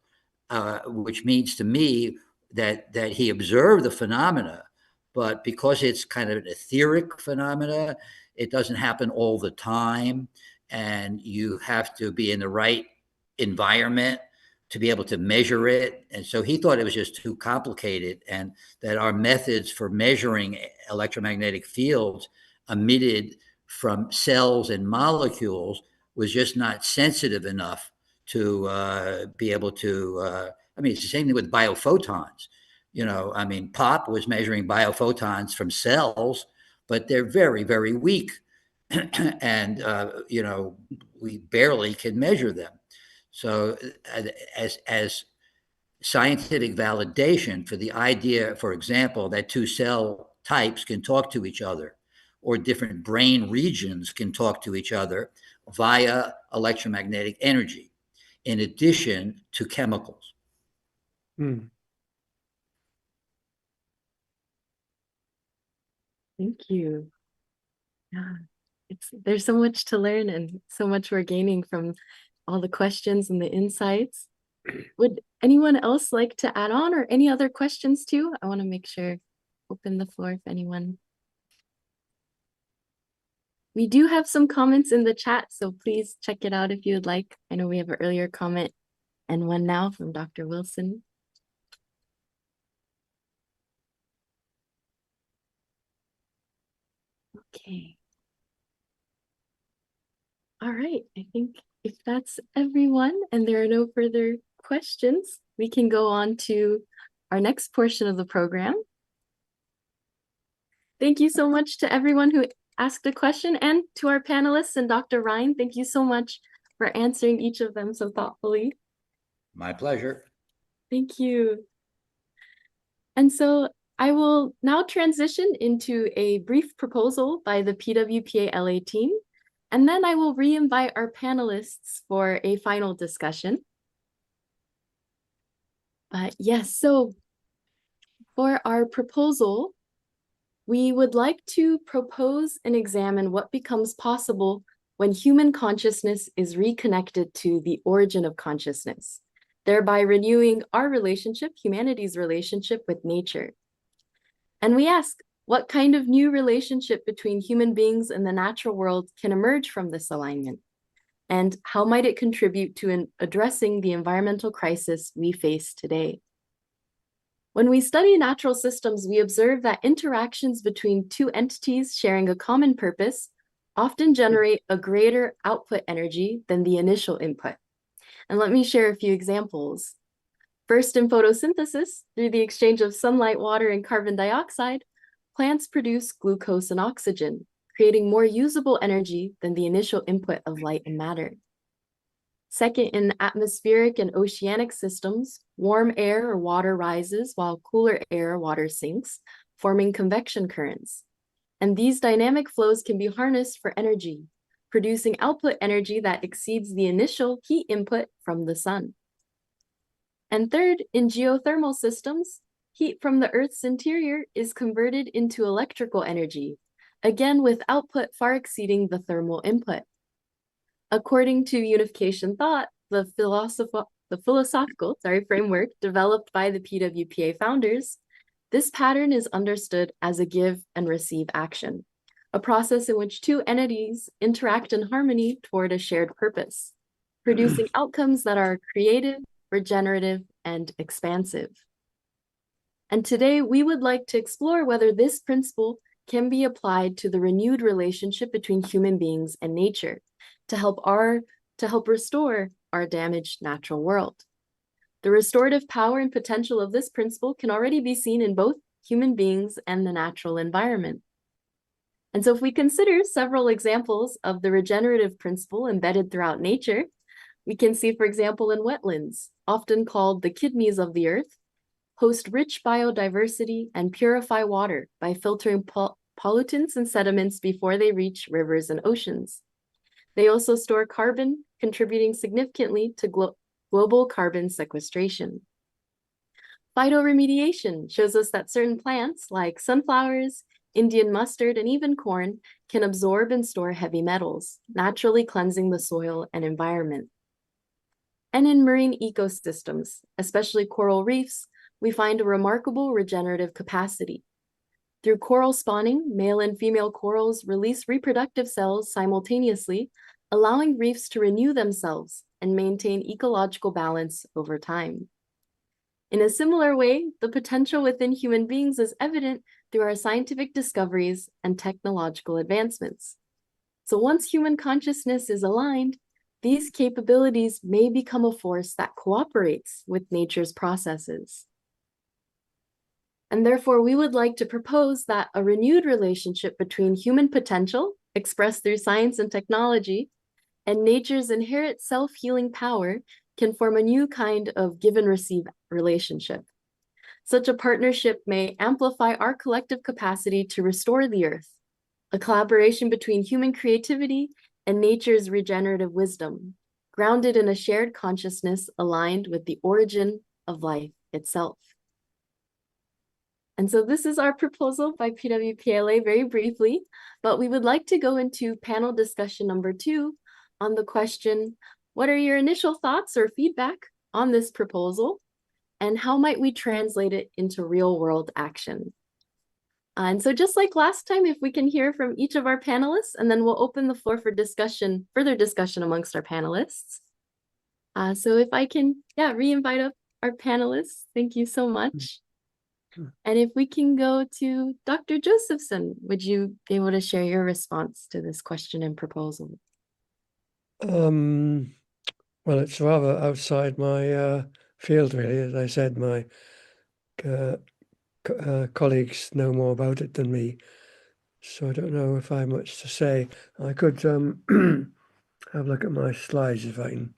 which means to me that he observed the phenomena, but because it's kind of an etheric phenomena, it doesn't happen all the time. And you have to be in the right environment to be able to measure it. And so he thought it was just too complicated, and that our methods for measuring electromagnetic fields emitted from cells and molecules was just not sensitive enough to be able to, I mean, it's the same thing with biophotons. You know, I mean, Pop was measuring biophotons from cells, but they're very, very weak. And, you know, we barely can measure them. So as scientific validation for the idea, for example, that two cell types can talk to each other, or different brain regions can talk to each other via electromagnetic energy, in addition to chemicals. Thank you. Yeah, there's so much to learn and so much we're gaining from all the questions and the insights. Would anyone else like to add on, or any other questions too? I want to make sure, open the floor if anyone. We do have some comments in the chat, so please check it out if you would like. I know we have an earlier comment and one now from Dr. Wilson. Okay. All right, I think if that's everyone and there are no further questions, we can go on to our next portion of the program. Thank you so much to everyone who asked a question, and to our panelists and Dr. Ryan. Thank you so much for answering each of them so thoughtfully. My pleasure. Thank you. And so I will now transition into a brief proposal by the PWPA LA team, and then I will re-invite our panelists for a final discussion. But yes, so for our proposal, we would like to propose and examine what becomes possible when human consciousness is reconnected to the origin of consciousness, thereby renewing our relationship, humanity's relationship with nature. And we ask, what kind of new relationship between human beings and the natural world can emerge from this alignment? And how might it contribute to addressing the environmental crisis we face today? When we study natural systems, we observe that interactions between two entities sharing a common purpose often generate a greater output energy than the initial input. And let me share a few examples. First, in photosynthesis, through the exchange of sunlight, water, and carbon dioxide, plants produce glucose and oxygen, creating more usable energy than the initial input of light and matter. Second, in atmospheric and oceanic systems, warm air or water rises while cooler air or water sinks, forming convection currents. And these dynamic flows can be harnessed for energy, producing output energy that exceeds the initial heat input from the sun. And third, in geothermal systems, heat from the Earth's interior is converted into electrical energy, again with output far exceeding the thermal input. According to unification thought, the philosophical framework developed by the PWPA founders, This pattern is understood as a give and receive action, a process in which two entities interact in harmony toward a shared purpose, producing outcomes that are creative, regenerative, and expansive. And today we would like to explore whether this principle can be applied to the renewed relationship between human beings and nature to help restore our damaged natural world. The restorative power and potential of this principle can already be seen in both human beings and the natural environment. And so if we consider several examples of the regenerative principle embedded throughout nature, we can see, for example, in wetlands, often called the kidneys of the earth, host rich biodiversity and purify water by filtering pollutants and sediments before they reach rivers and oceans. They also store carbon, contributing significantly to global carbon sequestration. Phytoremediation shows us that certain plants like sunflowers, Indian mustard, and even corn can absorb and store heavy metals, naturally cleansing the soil and environment. And in marine ecosystems, especially coral reefs, we find a remarkable regenerative capacity. Through coral spawning, male and female corals release reproductive cells simultaneously, allowing reefs to renew themselves and maintain ecological balance over time. In a similar way, the potential within human beings is evident through our scientific discoveries and technological advancements. So once human consciousness is aligned, these capabilities may become a force that cooperates with nature's processes. And therefore, we would like to propose that a renewed relationship between human potential, expressed through science and technology, and nature's inherent self-healing power can form a new kind of give and receive relationship. Such a partnership may amplify our collective capacity to restore the earth, a collaboration between human creativity and nature's regenerative wisdom, grounded in a shared consciousness aligned with the origin of life itself. And so this is our proposal by PWPLA very briefly, but we would like to go into panel discussion number 2 on the question, what are your initial thoughts or feedback on this proposal? And how might we translate it into real world action? And so just like last time, if we can hear from each of our panelists, and then we'll open the floor for discussion, further discussion amongst our panelists. So if I can, re-invite up our panelists, thank you so much. And if we can go to Dr. Josephson, would you be able to share your response to this question and proposal? Well, it's rather outside my field, really. As I said, my colleagues know more about it than me, so I don't know if I have much to say. I could have a look at my slides if I can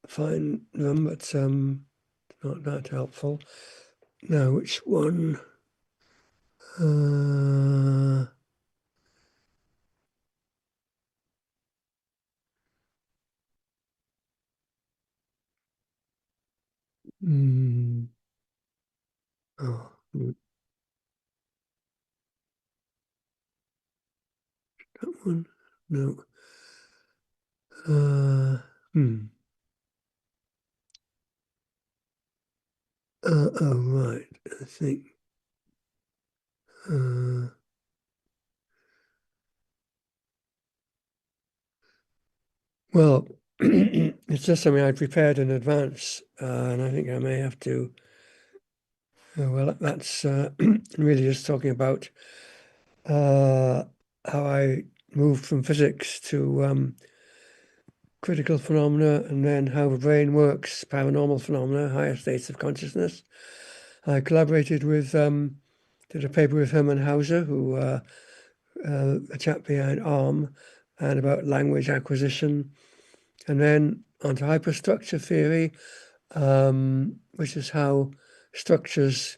find them, but it's not that helpful. Now, which one? Oh, that one? No. Oh, right. I think. Well, it's just something I prepared in advance, and I think I may have to. Well, that's really just talking about how I moved from physics to critical phenomena, and then how the brain works, paranormal phenomena, higher states of consciousness. I collaborated with, did a paper with Hermann Hauser, who a chap behind ARM, and about language acquisition, and then onto hyperstructure theory, which is how structures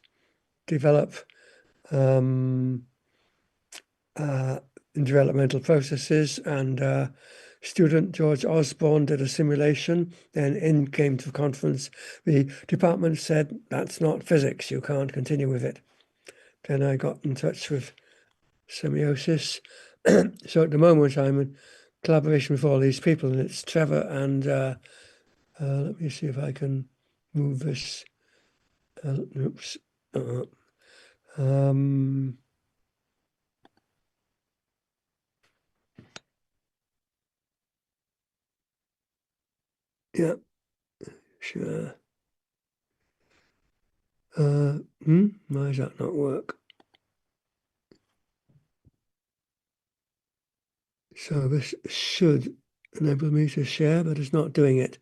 develop in developmental processes. And student George Osborne did a simulation, then in came to the conference. The department said, that's not physics, you can't continue with it. Then I got in touch with semiosis. So at the moment I'm in collaboration with all these people, and it's Trevor and let me see if I can move this. Oops, Yeah, sure. Why does that not work? So this should enable me to share, but it's not doing it.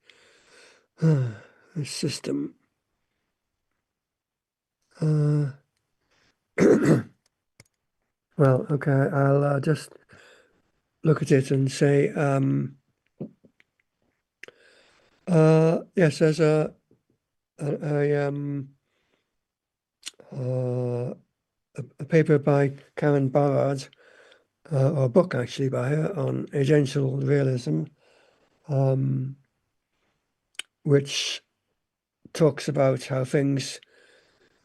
The system. Well, okay, I'll just look at it and say, yes, there's a paper by Karen Barrard, or a book actually by her on agential realism, which talks about how things,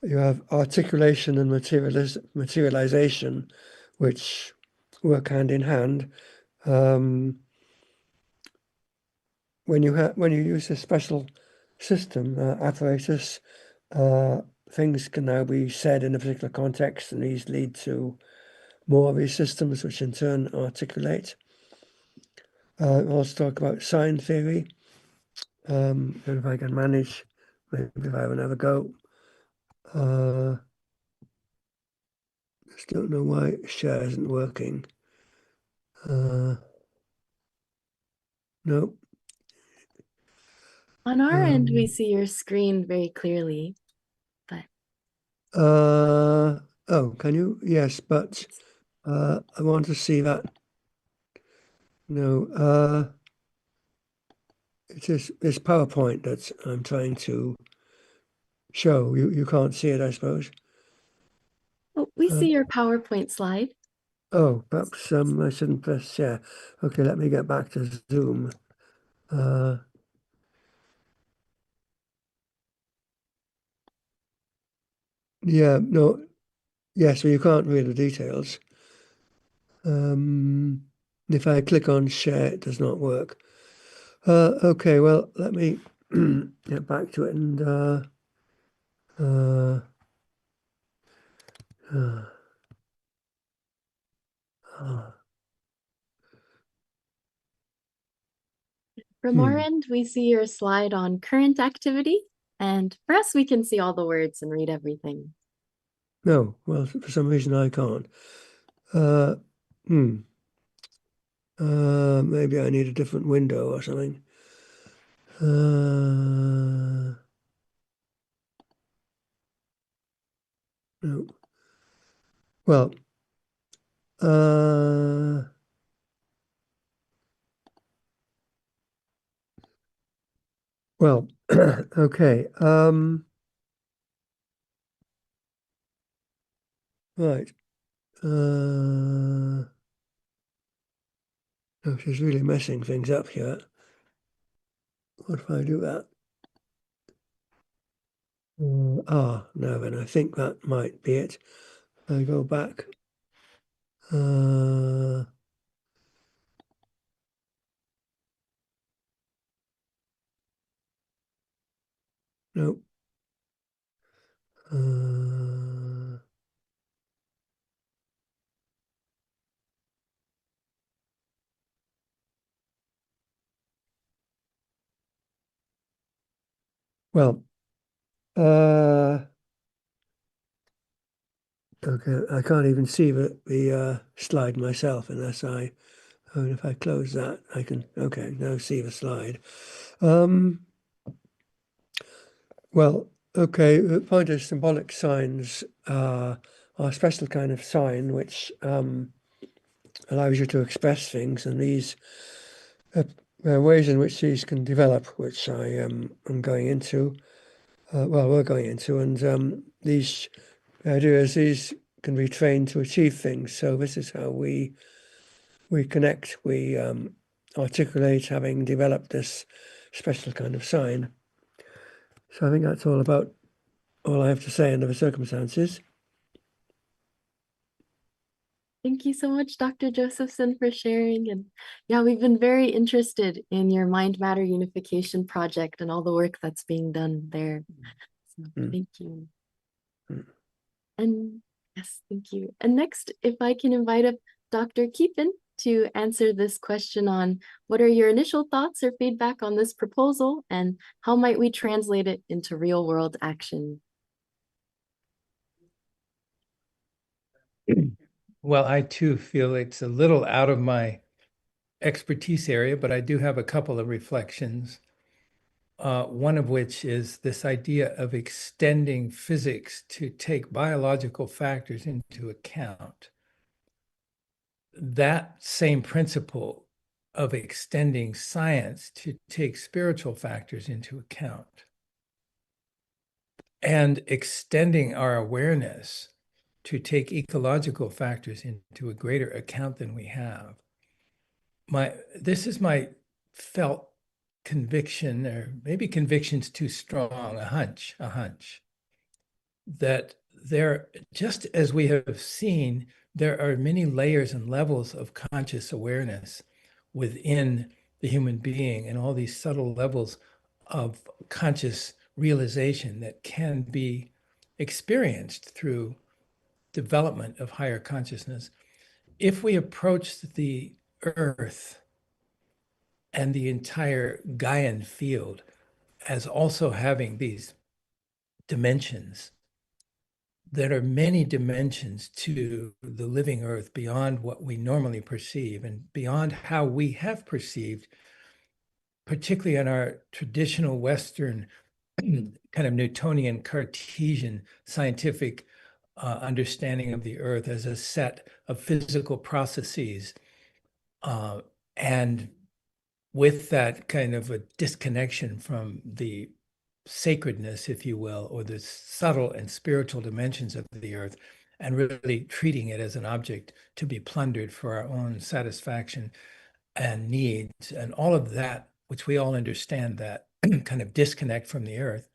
you have articulation and materialization, which work hand in hand. When you use a special system apparatus, things can now be said in a particular context, and these lead to more of these systems, which in turn articulate. Also talk about sign theory. And if I can manage, maybe if I have another go. Just don't know why share isn't working. Nope. On our end, we see your screen very clearly, but oh, can you? Yes, but I want to see that. No, it's PowerPoint that I'm trying to show. You can't see it, I suppose. oh, we see your PowerPoint slide. Oh, perhaps I shouldn't press share. Okay, let me get back to Zoom. Yeah, no, yes, well, you can't read the details. If I click on share, it does not work. Okay, well, let me get back to it and From our end, we see your slide on current activity, and for us, we can see all the words and read everything. no, well, for some reason I can't. Maybe I need a different window or something. No. Well, well, okay. Right. Oh, she's really messing things up here. What if I do that? No, then I think that might be it. I go back. Nope. Well, okay, I can't even see the slide myself unless if I close that, I can, okay, now see the slide. Well, okay, the point is symbolic signs are a special kind of sign which allows you to express things, and these ways in which these can develop, which I am going into, we're going into, and these ideas, these can be trained to achieve things. So this is how we connect, we articulate, having developed this special kind of sign. So I think that's all I have to say under the circumstances. Thank you so much, Dr. Josephson, for sharing. And yeah, we've been very interested in your mind matter unification project and all the work that's being done there. So thank you. And yes, thank you. And next, if I can invite up Dr. Keepan to answer this question on what are your initial thoughts or feedback on this proposal and how might we translate it into real world action? Well, I too feel it's a little out of my expertise area, but I do have a couple of reflections. One of which is this idea of extending physics to take biological factors into account. That same principle of extending science to take spiritual factors into account and extending our awareness to take ecological factors into a greater account than we have. This is my felt conviction, or maybe conviction's too strong, a hunch, that there, just as we have seen, there are many layers and levels of conscious awareness within the human being and all these subtle levels of conscious realization that can be experienced through development of higher consciousness. If we approach the earth and the entire Gaian field as also having these dimensions, there are many dimensions to the living earth beyond what we normally perceive and beyond how we have perceived, particularly in our traditional Western kind of Newtonian Cartesian scientific understanding of the earth as a set of physical processes. And with that kind of a disconnection from the sacredness, if you will, or the subtle and spiritual dimensions of the earth, and really treating it as an object to be plundered for our own satisfaction and needs, and all of that, which we all understand, that kind of disconnect from the earth.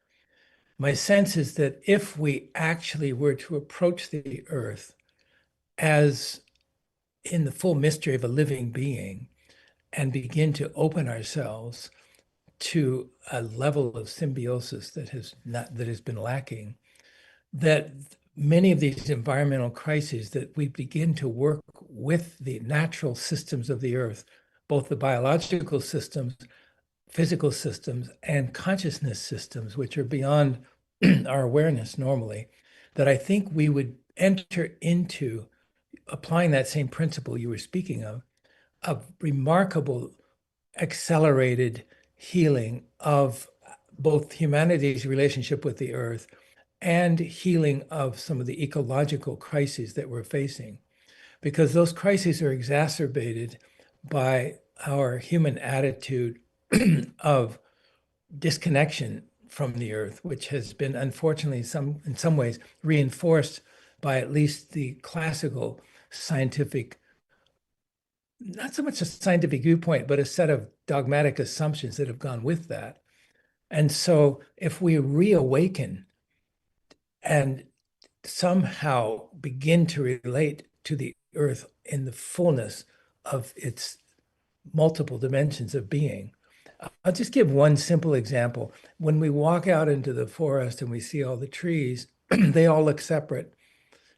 My sense is that if we actually were to approach the earth as in the full mystery of a living being and begin to open ourselves to a level of symbiosis that has been lacking, that many of these environmental crises, that we begin to work with the natural systems of the earth, both the biological systems, physical systems, and consciousness systems, which are beyond our awareness normally, that I think we would enter into, applying that same principle you were speaking of, a remarkable accelerated healing of both humanity's relationship with the earth and healing of some of the ecological crises that we're facing, because those crises are exacerbated by our human attitude of disconnection from the earth, which has been unfortunately in some ways reinforced by at least the classical scientific, not so much a scientific viewpoint, but a set of dogmatic assumptions that have gone with that. And so if we reawaken and somehow begin to relate to the earth in the fullness of its multiple dimensions of being. I'll just give one simple example. When we walk out into the forest and we see all the trees, they all look separate.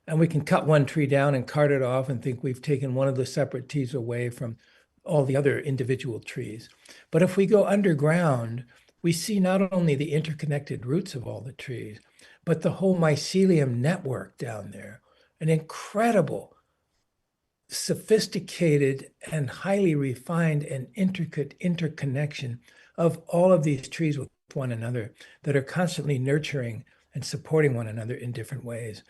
And we can cut one tree down and cart it off and think we've taken one of the separate trees away from all the other individual trees. But if we go underground, we see not only the interconnected roots of all the trees, but the whole mycelium network down there, an incredible, sophisticated and highly refined and intricate interconnection of all of these trees with one another that are constantly nurturing and supporting one another in different ways.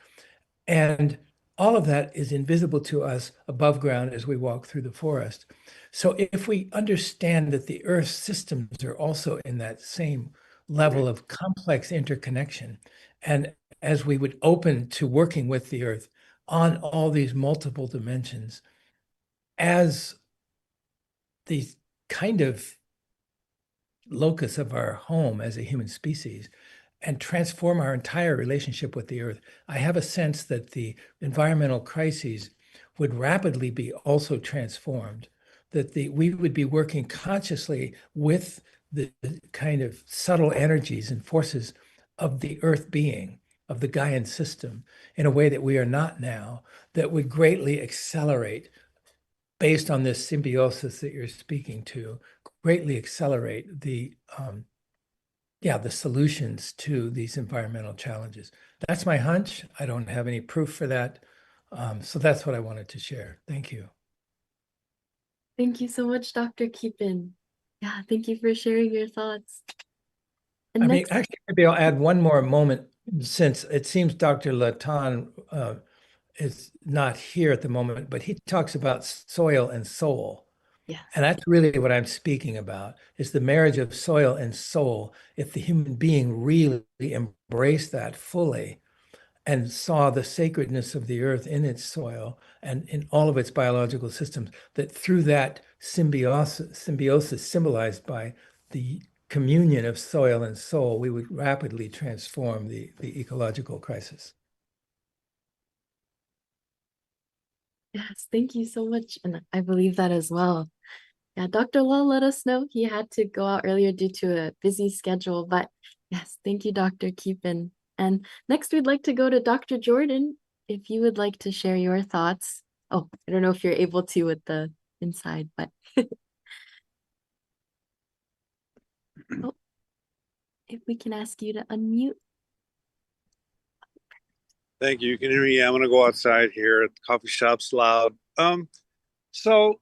And all of that is invisible to us above ground as we walk through the forest. So if we understand that the Earth's systems are also in that same level of complex interconnection, and as we would open to working with the Earth on all these multiple dimensions as the kind of locus of our home as a human species, and transform our entire relationship with the earth, I have a sense that the environmental crises would rapidly be also transformed, that we would be working consciously with the kind of subtle energies and forces of the earth being, of the Gaian system in a way that we are not now, that would greatly accelerate, based on this symbiosis that you're speaking to, greatly accelerate the solutions to these environmental challenges. That's my hunch. I don't have any proof for that. So that's what I wanted to share. Thank you. Thank you so much, Dr. Keepin. Yeah, thank you for sharing your thoughts. And next, actually, maybe I'll add one more moment, since it seems Dr. Latan is not here at the moment, but he talks about soil and soul. yes. And that's really what I'm speaking about, is the marriage of soil and soul. If the human being really embraced that fully and saw the sacredness of the earth in its soil and in all of its biological systems, that through that symbiosis symbolized by the communion of soil and soul, we would rapidly transform the ecological crisis. Yes, thank you so much. And I believe that as well. Yeah, Dr. Law let us know he had to go out earlier due to a busy schedule. But yes, thank you, Dr. Keepin. And next, we'd like to go to Dr. Jordan, if you would like to share your thoughts. Oh, I don't know if you're able to with the inside, but oh, if we can ask you to unmute. Thank you. You can hear me. I'm gonna go outside here. The coffee shop's loud. So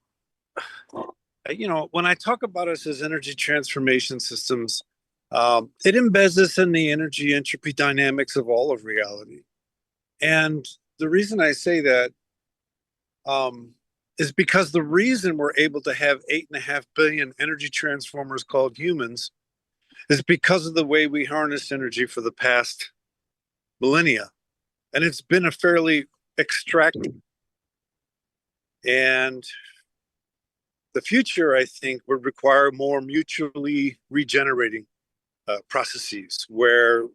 when I talk about us as energy transformation systems, it embeds us in the energy entropy dynamics of all of reality. And the reason I say that is because the reason we're able to have 8.5 billion energy transformers called humans is because of the way we harness energy for the past millennia. And it's been a fairly extractive. And the future, I think, would require more mutually regenerating processes where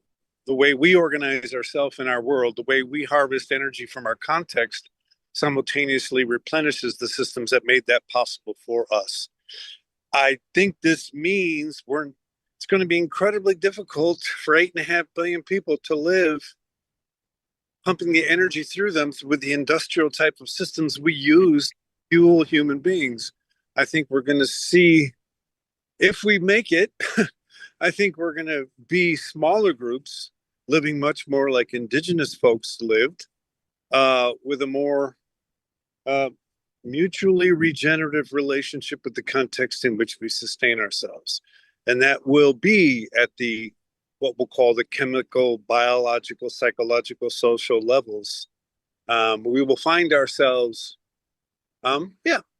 the way we organize ourselves in our world, the way we harvest energy from our context, simultaneously replenishes the systems that made that possible for us. I think this means it's going to be incredibly difficult for 8.5 billion people to live pumping the energy through them with the industrial type of systems we use to fuel human beings. I think we're going to see, if we make it, I think we're going to be smaller groups living much more like indigenous folks lived, with a more mutually regenerative relationship with the context in which we sustain ourselves. And that will be at what we'll call the chemical, biological, psychological, social levels. We will find ourselves,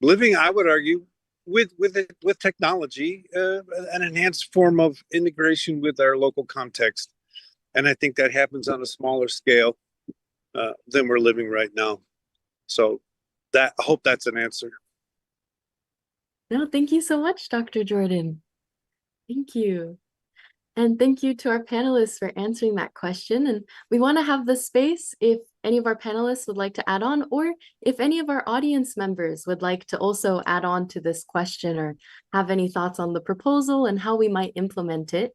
living, I would argue, with technology, an enhanced form of integration with our local context. And I think that happens on a smaller scale than we're living right now. So I hope that's an answer. No, thank you so much, Dr. Jordan. Thank you. And thank you to our panelists for answering that question. And we want to have the space if any of our panelists would like to add on, or if any of our audience members would like to also add on to this question or have any thoughts on the proposal and how we might implement it.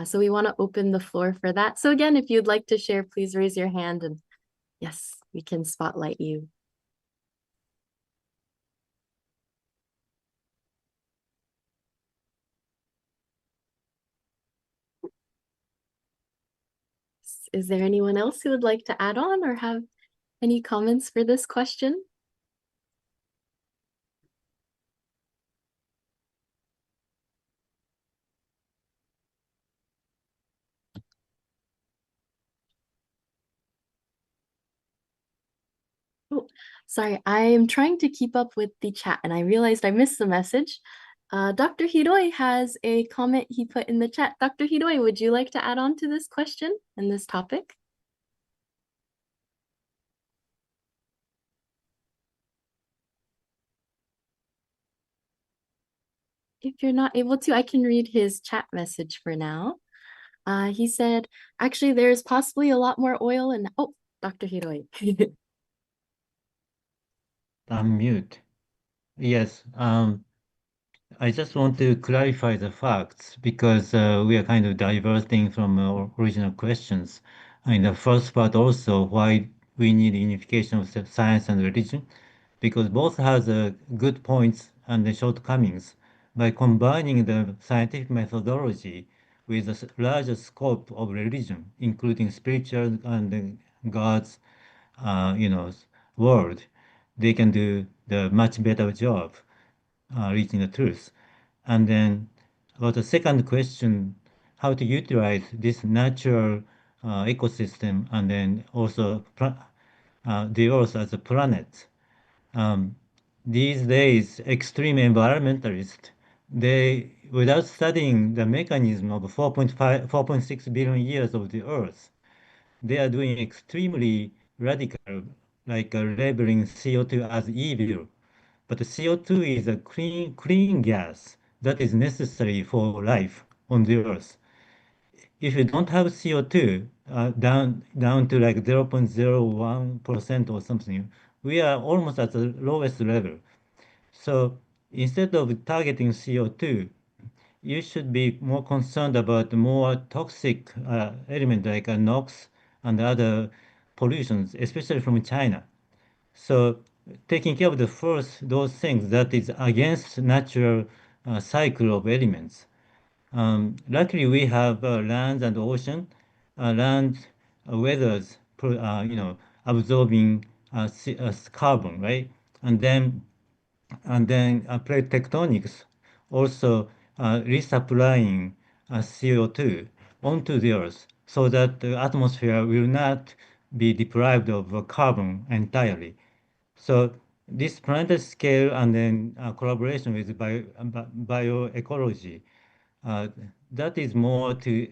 So we want to open the floor for that. So again, if you'd like to share, please raise your hand and yes, we can spotlight you. Is there anyone else who would like to add on or have any comments for this question? Oh, sorry, I am trying to keep up with the chat and I realized I missed the message. Dr. Hiroi has a comment he put in the chat. Dr. Hiroi, would you like to add on to this question and this topic? If you're not able to, I can read his chat message for now. He said, actually, there's possibly a lot more oil in, oh, Dr. Hiroi. Unmute. Yes. I just want to clarify the facts because we are kind of diverting from our original questions. in the first part also why we need unification of science and religion, because both has good points and the shortcomings. By combining the scientific methodology with a larger scope of religion, including spiritual and God's, you know, world, they can do the much better job reaching the truth. And then about the second question, how to utilize this natural ecosystem and then also the Earth as a planet. Um, these days, extreme environmentalists, they, without studying the mechanism of 4.5, 4.6 billion years of the Earth, they are doing extremely radical, like labeling CO2 as evil. But CO2 is a clean gas that is necessary for life on the Earth. If you don't have CO2, down to like 0.01% or something, we are almost at the lowest level. So instead of targeting CO2, you should be more concerned about more toxic elements like NOx and other pollutions, especially from China. So taking care of the first, those things that is against natural cycle of elements. Luckily, we have land and ocean. Land weathers, absorbing carbon, right? And then plate tectonics also resupplying CO2 onto the Earth so that the atmosphere will not be deprived of carbon entirely. So this planetary scale and then collaboration with bioecology, uh, that is more to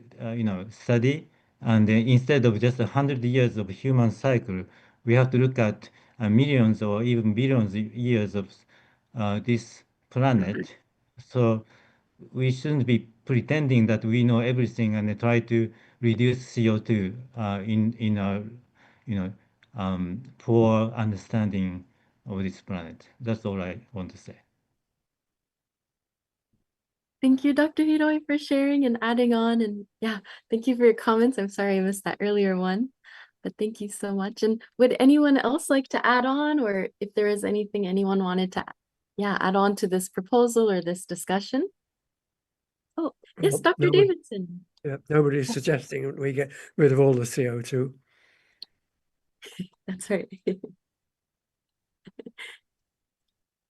study. And instead of just 100 years of human cycle, we have to look at millions or even billions of years of this planet. So we shouldn't be pretending that we know everything and try to reduce CO2 in our you know poor understanding of this planet. That's all I want to say. Thank you, Dr. Hiroi, for sharing and adding on. And yeah, thank you for your comments. I'm sorry I missed that earlier one, but thank you so much. And would anyone else like to add on, or if there is anything anyone wanted to, add on to this proposal or this discussion? Oh, yes, Dr. Davidson. Yeah, nobody's suggesting that we get rid of all the CO2. That's right.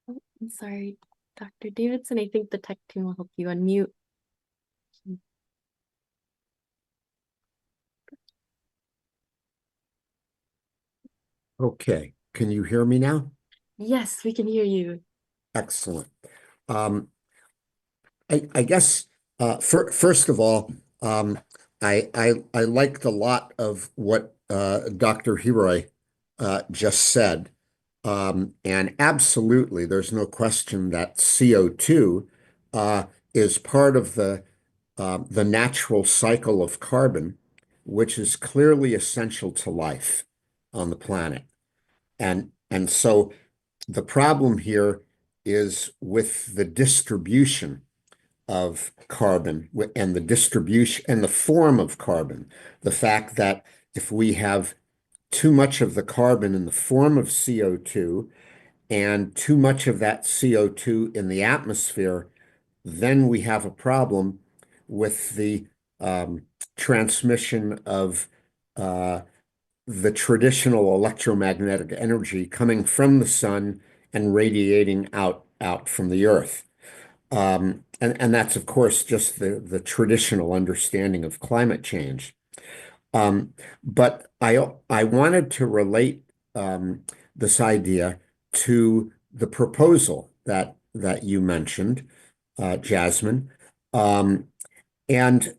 Oh, I'm sorry, Dr. Davidson. I think the tech team will help you unmute. Okay, can you hear me now? Yes, we can hear you. Excellent. I guess first of all, I liked a lot of what Dr. Hiroi just said. And absolutely, there's no question that CO2 is part of the natural cycle of carbon, which is clearly essential to life on the planet. And so the problem here is with the distribution of carbon and the distribution and the form of carbon. The fact that if we have too much of the carbon in the form of CO2 and too much of that CO2 in the atmosphere, then we have a problem with the transmission of the traditional electromagnetic energy coming from the sun and radiating out from the earth. And that's, of course, just the traditional understanding of climate change. But I wanted to relate this idea to the proposal that you mentioned, Jasmine. And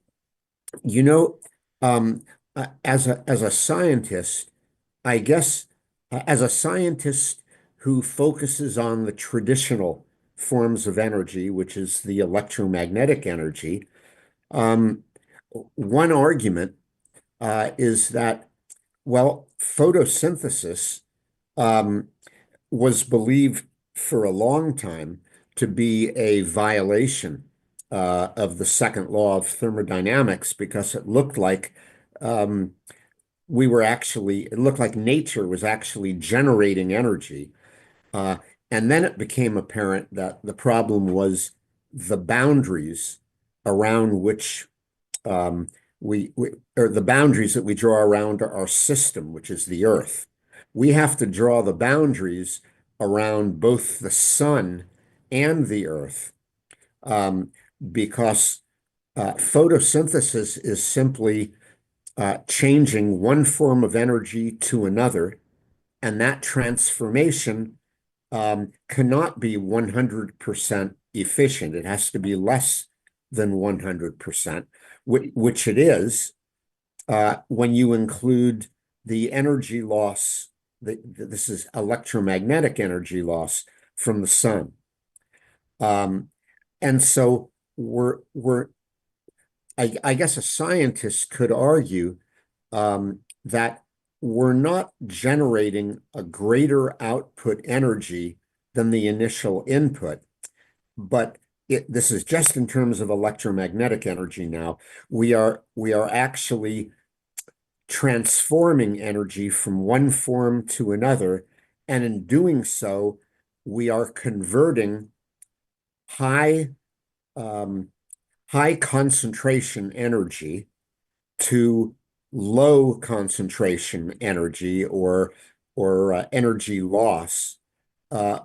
you know, as a scientist, I guess as a scientist who focuses on the traditional forms of energy, which is the electromagnetic energy, one argument is that, well, photosynthesis was believed for a long time to be a violation of the second law of thermodynamics because it looked like we were actually, it looked like nature was actually generating energy. And then it became apparent that the problem was the boundaries around which or the boundaries that we draw around our system, which is the Earth. We have to draw the boundaries around both the sun and the Earth, because photosynthesis is simply changing one form of energy to another, and that transformation cannot be 100% efficient. It has to be less than 100%, which it is when you include the energy loss. This is electromagnetic energy loss from the sun. And so I guess a scientist could argue that we're not generating a greater output energy than the initial input, but this is just in terms of electromagnetic energy now. We are actually transforming energy from one form to another, and in doing so, we are converting high concentration energy to low concentration energy or energy loss,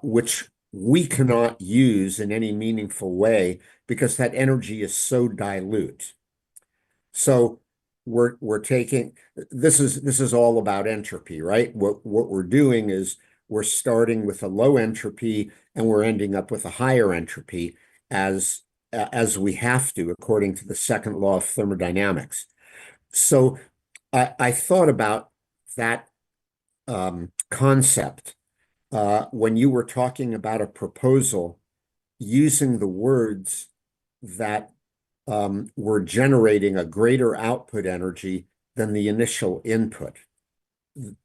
which we cannot use in any meaningful way because that energy is so dilute. So we're taking this is all about entropy, right? What we're doing is we're starting with a low entropy and we're ending up with a higher entropy as we have to, according to the second law of thermodynamics. So I thought about that concept when you were talking about a proposal using the words that were generating a greater output energy than the initial input.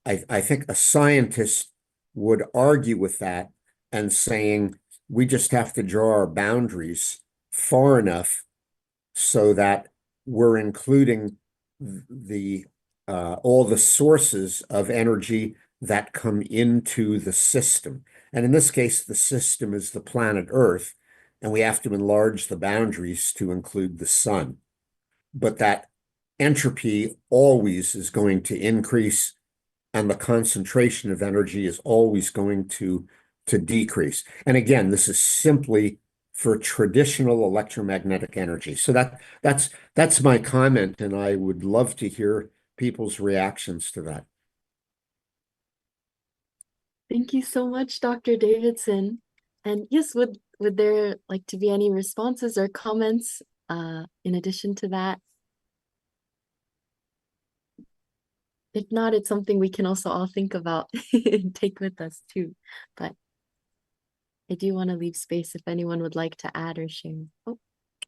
I think a scientist would argue with that and saying we just have to draw our boundaries far enough so that we're including all the sources of energy that come into the system. And in this case, the system is the planet Earth, and we have to enlarge the boundaries to include the sun. But that entropy always is going to increase, and the concentration of energy is always going to decrease. And again, this is simply for traditional electromagnetic energy. So that's my comment, and I would love to hear people's reactions to that. Thank you so much, Dr. Davidson. And yes, would there like to be any responses or comments in addition to that? If not, it's something we can also all think about and take with us too. But I do want to leave space if anyone would like to add or share. Oh.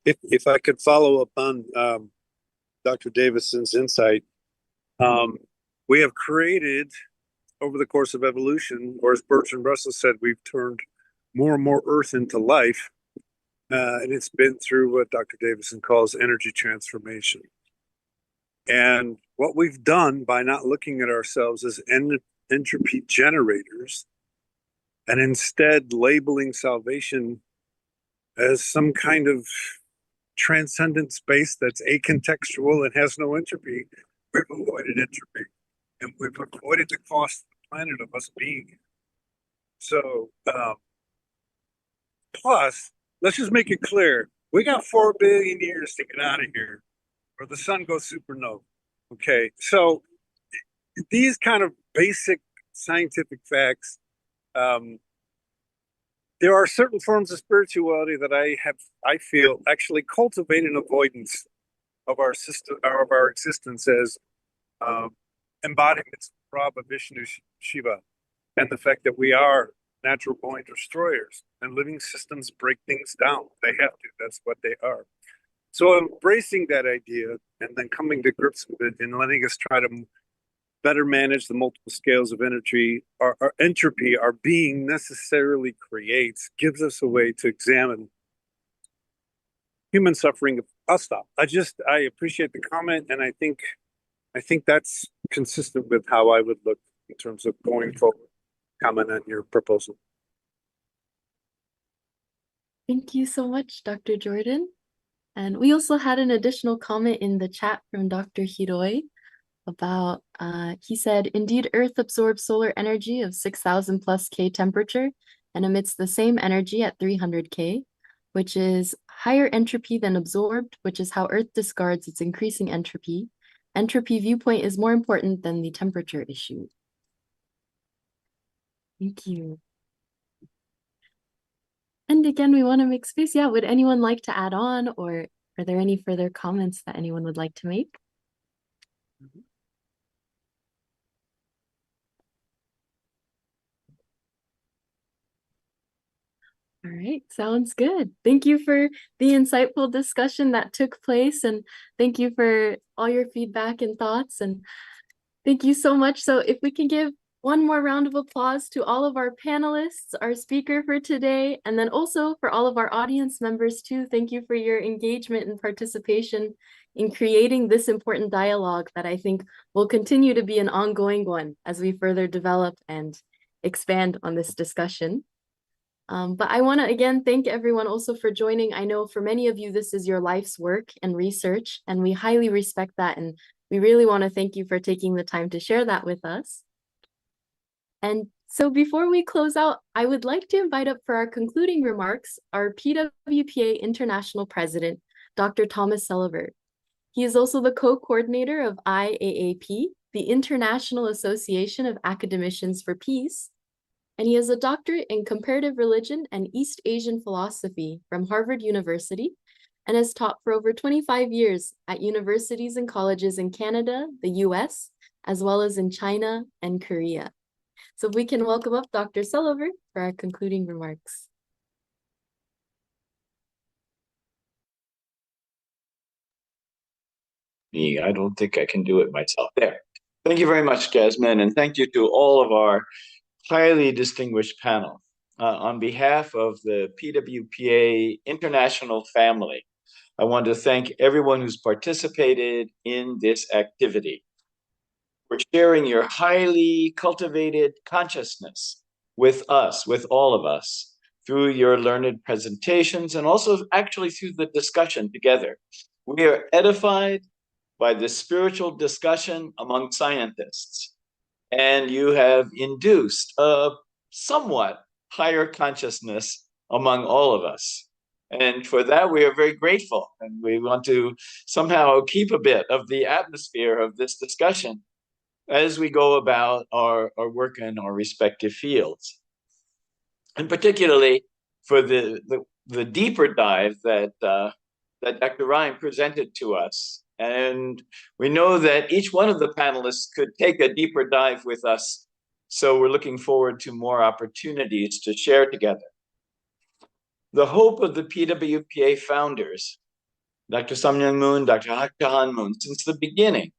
If I could follow up on Dr. Davidson's insight, we have created over the course of evolution, or as Bertrand Russell said, we've turned more and more Earth into life, and it's been through what Dr. Davidson calls energy transformation. And what we've done by not looking at ourselves as entropy generators and instead labeling salvation as some kind of transcendent space that's acontextual and has no entropy, we've avoided entropy. And we've avoided the cost of the planet of us being here. So, plus, let's just make it clear, we got 4 billion years to get out of here, or the sun goes supernova. Okay, so these kind of basic scientific facts, there are certain forms of spirituality that I feel actually cultivate an avoidance of our system, or of our existence as embodiments of Brahma, Vishnu, Shiva, and the fact that we are natural born destroyers, and living systems break things down. They have to. That's what they are. So embracing that idea and then coming to grips with it and letting us try to better manage the multiple scales of energy, our entropy, our being necessarily creates, gives us a way to examine human suffering. I'll stop. I appreciate the comment, and I think I think that's consistent with how I would look in terms of going forward. Comment on your proposal. Thank you so much, Dr. Jordan. And we also had an additional comment in the chat from Dr. Hiroi about, he said, indeed, Earth absorbs solar energy of 6,000 plus K temperature and emits the same energy at 300 K, which is higher entropy than absorbed, which is how Earth discards its increasing entropy. Entropy viewpoint is more important than the temperature issue. Thank you. And again, we want to make space. Yeah, would anyone like to add on, or are there any further comments that anyone would like to make? All right, sounds good. Thank you for the insightful discussion that took place, and thank you for all your feedback and thoughts, and thank you so much. So if we can give one more round of applause to all of our panelists, our speaker for today, and then also for all of our audience members too. Thank you for your engagement and participation in creating this important dialogue that I think will continue to be an ongoing one as we further develop and expand on this discussion. But I want to again thank everyone also for joining. I know for many of you, this is your life's work and research, and we highly respect that. And we really want to thank you for taking the time to share that with us. And so before we close out, I would like to invite up for our concluding remarks, our PWPA International President, Dr. Thomas Sullivan. He is also the co-coordinator of IAAP, the International Association of Academicians for Peace, and he has a doctorate in comparative religion and East Asian philosophy from Harvard University, and has taught for over 25 years at universities and colleges in Canada, the US, as well as in China and Korea. So if we can welcome up Dr. Sullivan for our concluding remarks. I don't think I can do it myself. There. Thank you very much, Jasmine, and thank you to all of our highly distinguished panel. On behalf of the PWPA International family, I want to thank everyone who's participated in this activity. For sharing your highly cultivated consciousness with us, with all of us, through your learned presentations and also actually through the discussion together. We are edified by the spiritual discussion among scientists, and you have induced a somewhat higher consciousness among all of us. And for that, we are very grateful, and we want to somehow keep a bit of the atmosphere of this discussion as we go about our work in our respective fields. And particularly for the deeper dive that Dr. Ryan presented to us. And we know that each one of the panelists could take a deeper dive with us. So we're looking forward to more opportunities to share together. The hope of the PWPA founders, Dr. Samyang Moon, Dr. Hak Jahan Moon, since the beginning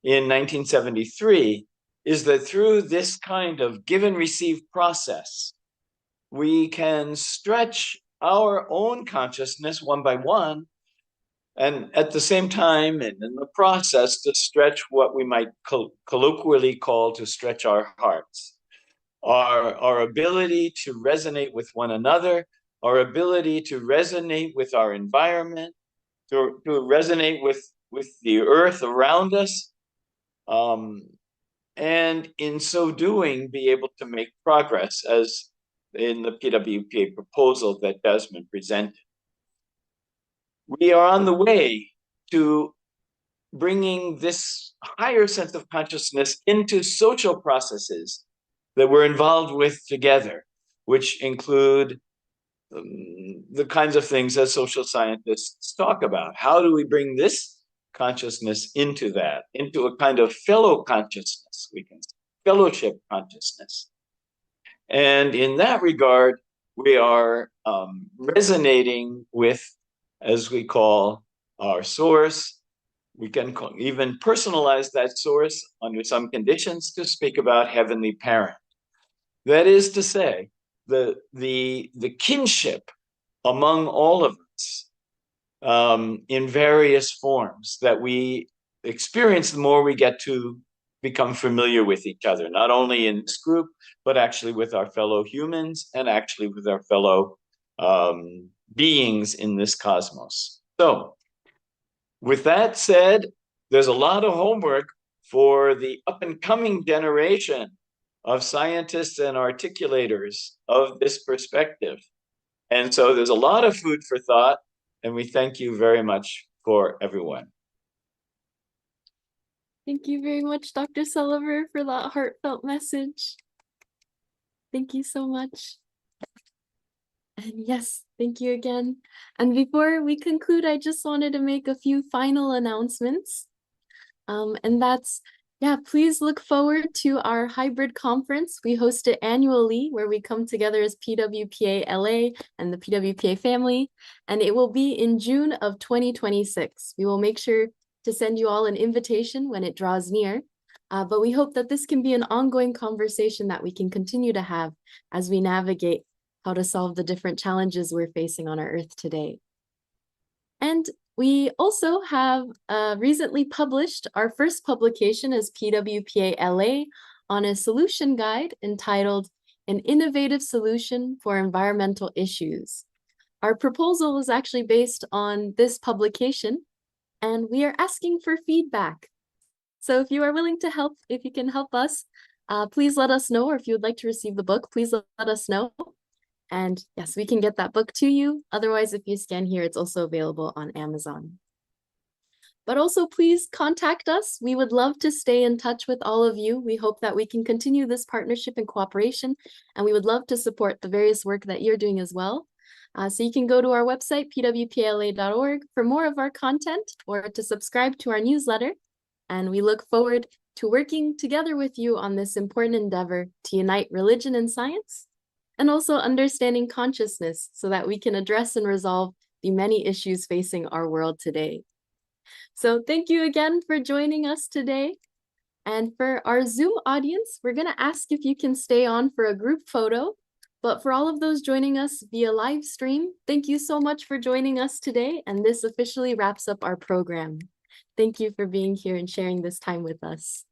in 1973, is that through this kind of give and receive process, we can stretch our own consciousness one by one, and at the same time, and in the process, to stretch what we might colloquially call to stretch our hearts. Our ability to resonate with one another, our ability to resonate with our environment, to resonate with the earth around us, and in so doing, be able to make progress, as in the PWPA proposal that Desmond presented. We are on the way to bringing this higher sense of consciousness into social processes that we're involved with together, which include the kinds of things that social scientists talk about. How do we bring this consciousness into that, into a kind of fellow consciousness, we can say, fellowship consciousness? And in that regard, we are resonating with, as we call, our source. We can even personalize that source under some conditions to speak about Heavenly Parent. That is to say, the kinship among all of us in various forms that we experience, the more we get to become familiar with each other, not only in this group, but actually with our fellow humans and actually with our fellow beings in this cosmos. So, with that said, there's a lot of homework for the up and coming generation of scientists and articulators of this perspective. And so there's a lot of food for thought, and we thank you very much for everyone. Thank you very much, Dr. Sullivan, for that heartfelt message. Thank you so much. And yes, thank you again. And before we conclude, I just wanted to make a few final announcements. And that's, please look forward to our hybrid conference. We host it annually, where we come together as PWPA LA and the PWPA family, and it will be in June of 2026. We will make sure to send you all an invitation when it draws near, but we hope that this can be an ongoing conversation that we can continue to have as we navigate how to solve the different challenges we're facing on our Earth today. And we also have recently published our first publication as PWPA LA on a solution guide entitled An Innovative Solution for Environmental Issues. Our proposal is actually based on this publication, and we are asking for feedback. So if you are willing to help, if you can help us, please let us know, or if you would like to receive the book, please let us know. And yes, we can get that book to you. Otherwise, if you scan here, it's also available on Amazon. But also, please contact us. We would love to stay in touch with all of you. We hope that we can continue this partnership and cooperation, and we would love to support the various work that you're doing as well. So you can go to our website, pwpla.org, for more of our content or to subscribe to our newsletter. And we look forward to working together with you on this important endeavor to unite religion and science, and also understanding consciousness so that we can address and resolve the many issues facing our world today. So thank you again for joining us today. And for our Zoom audience, we're going to ask if you can stay on for a group photo. But for all of those joining us via live stream, thank you so much for joining us today. And this officially wraps up our program. Thank you for being here and sharing this time with us.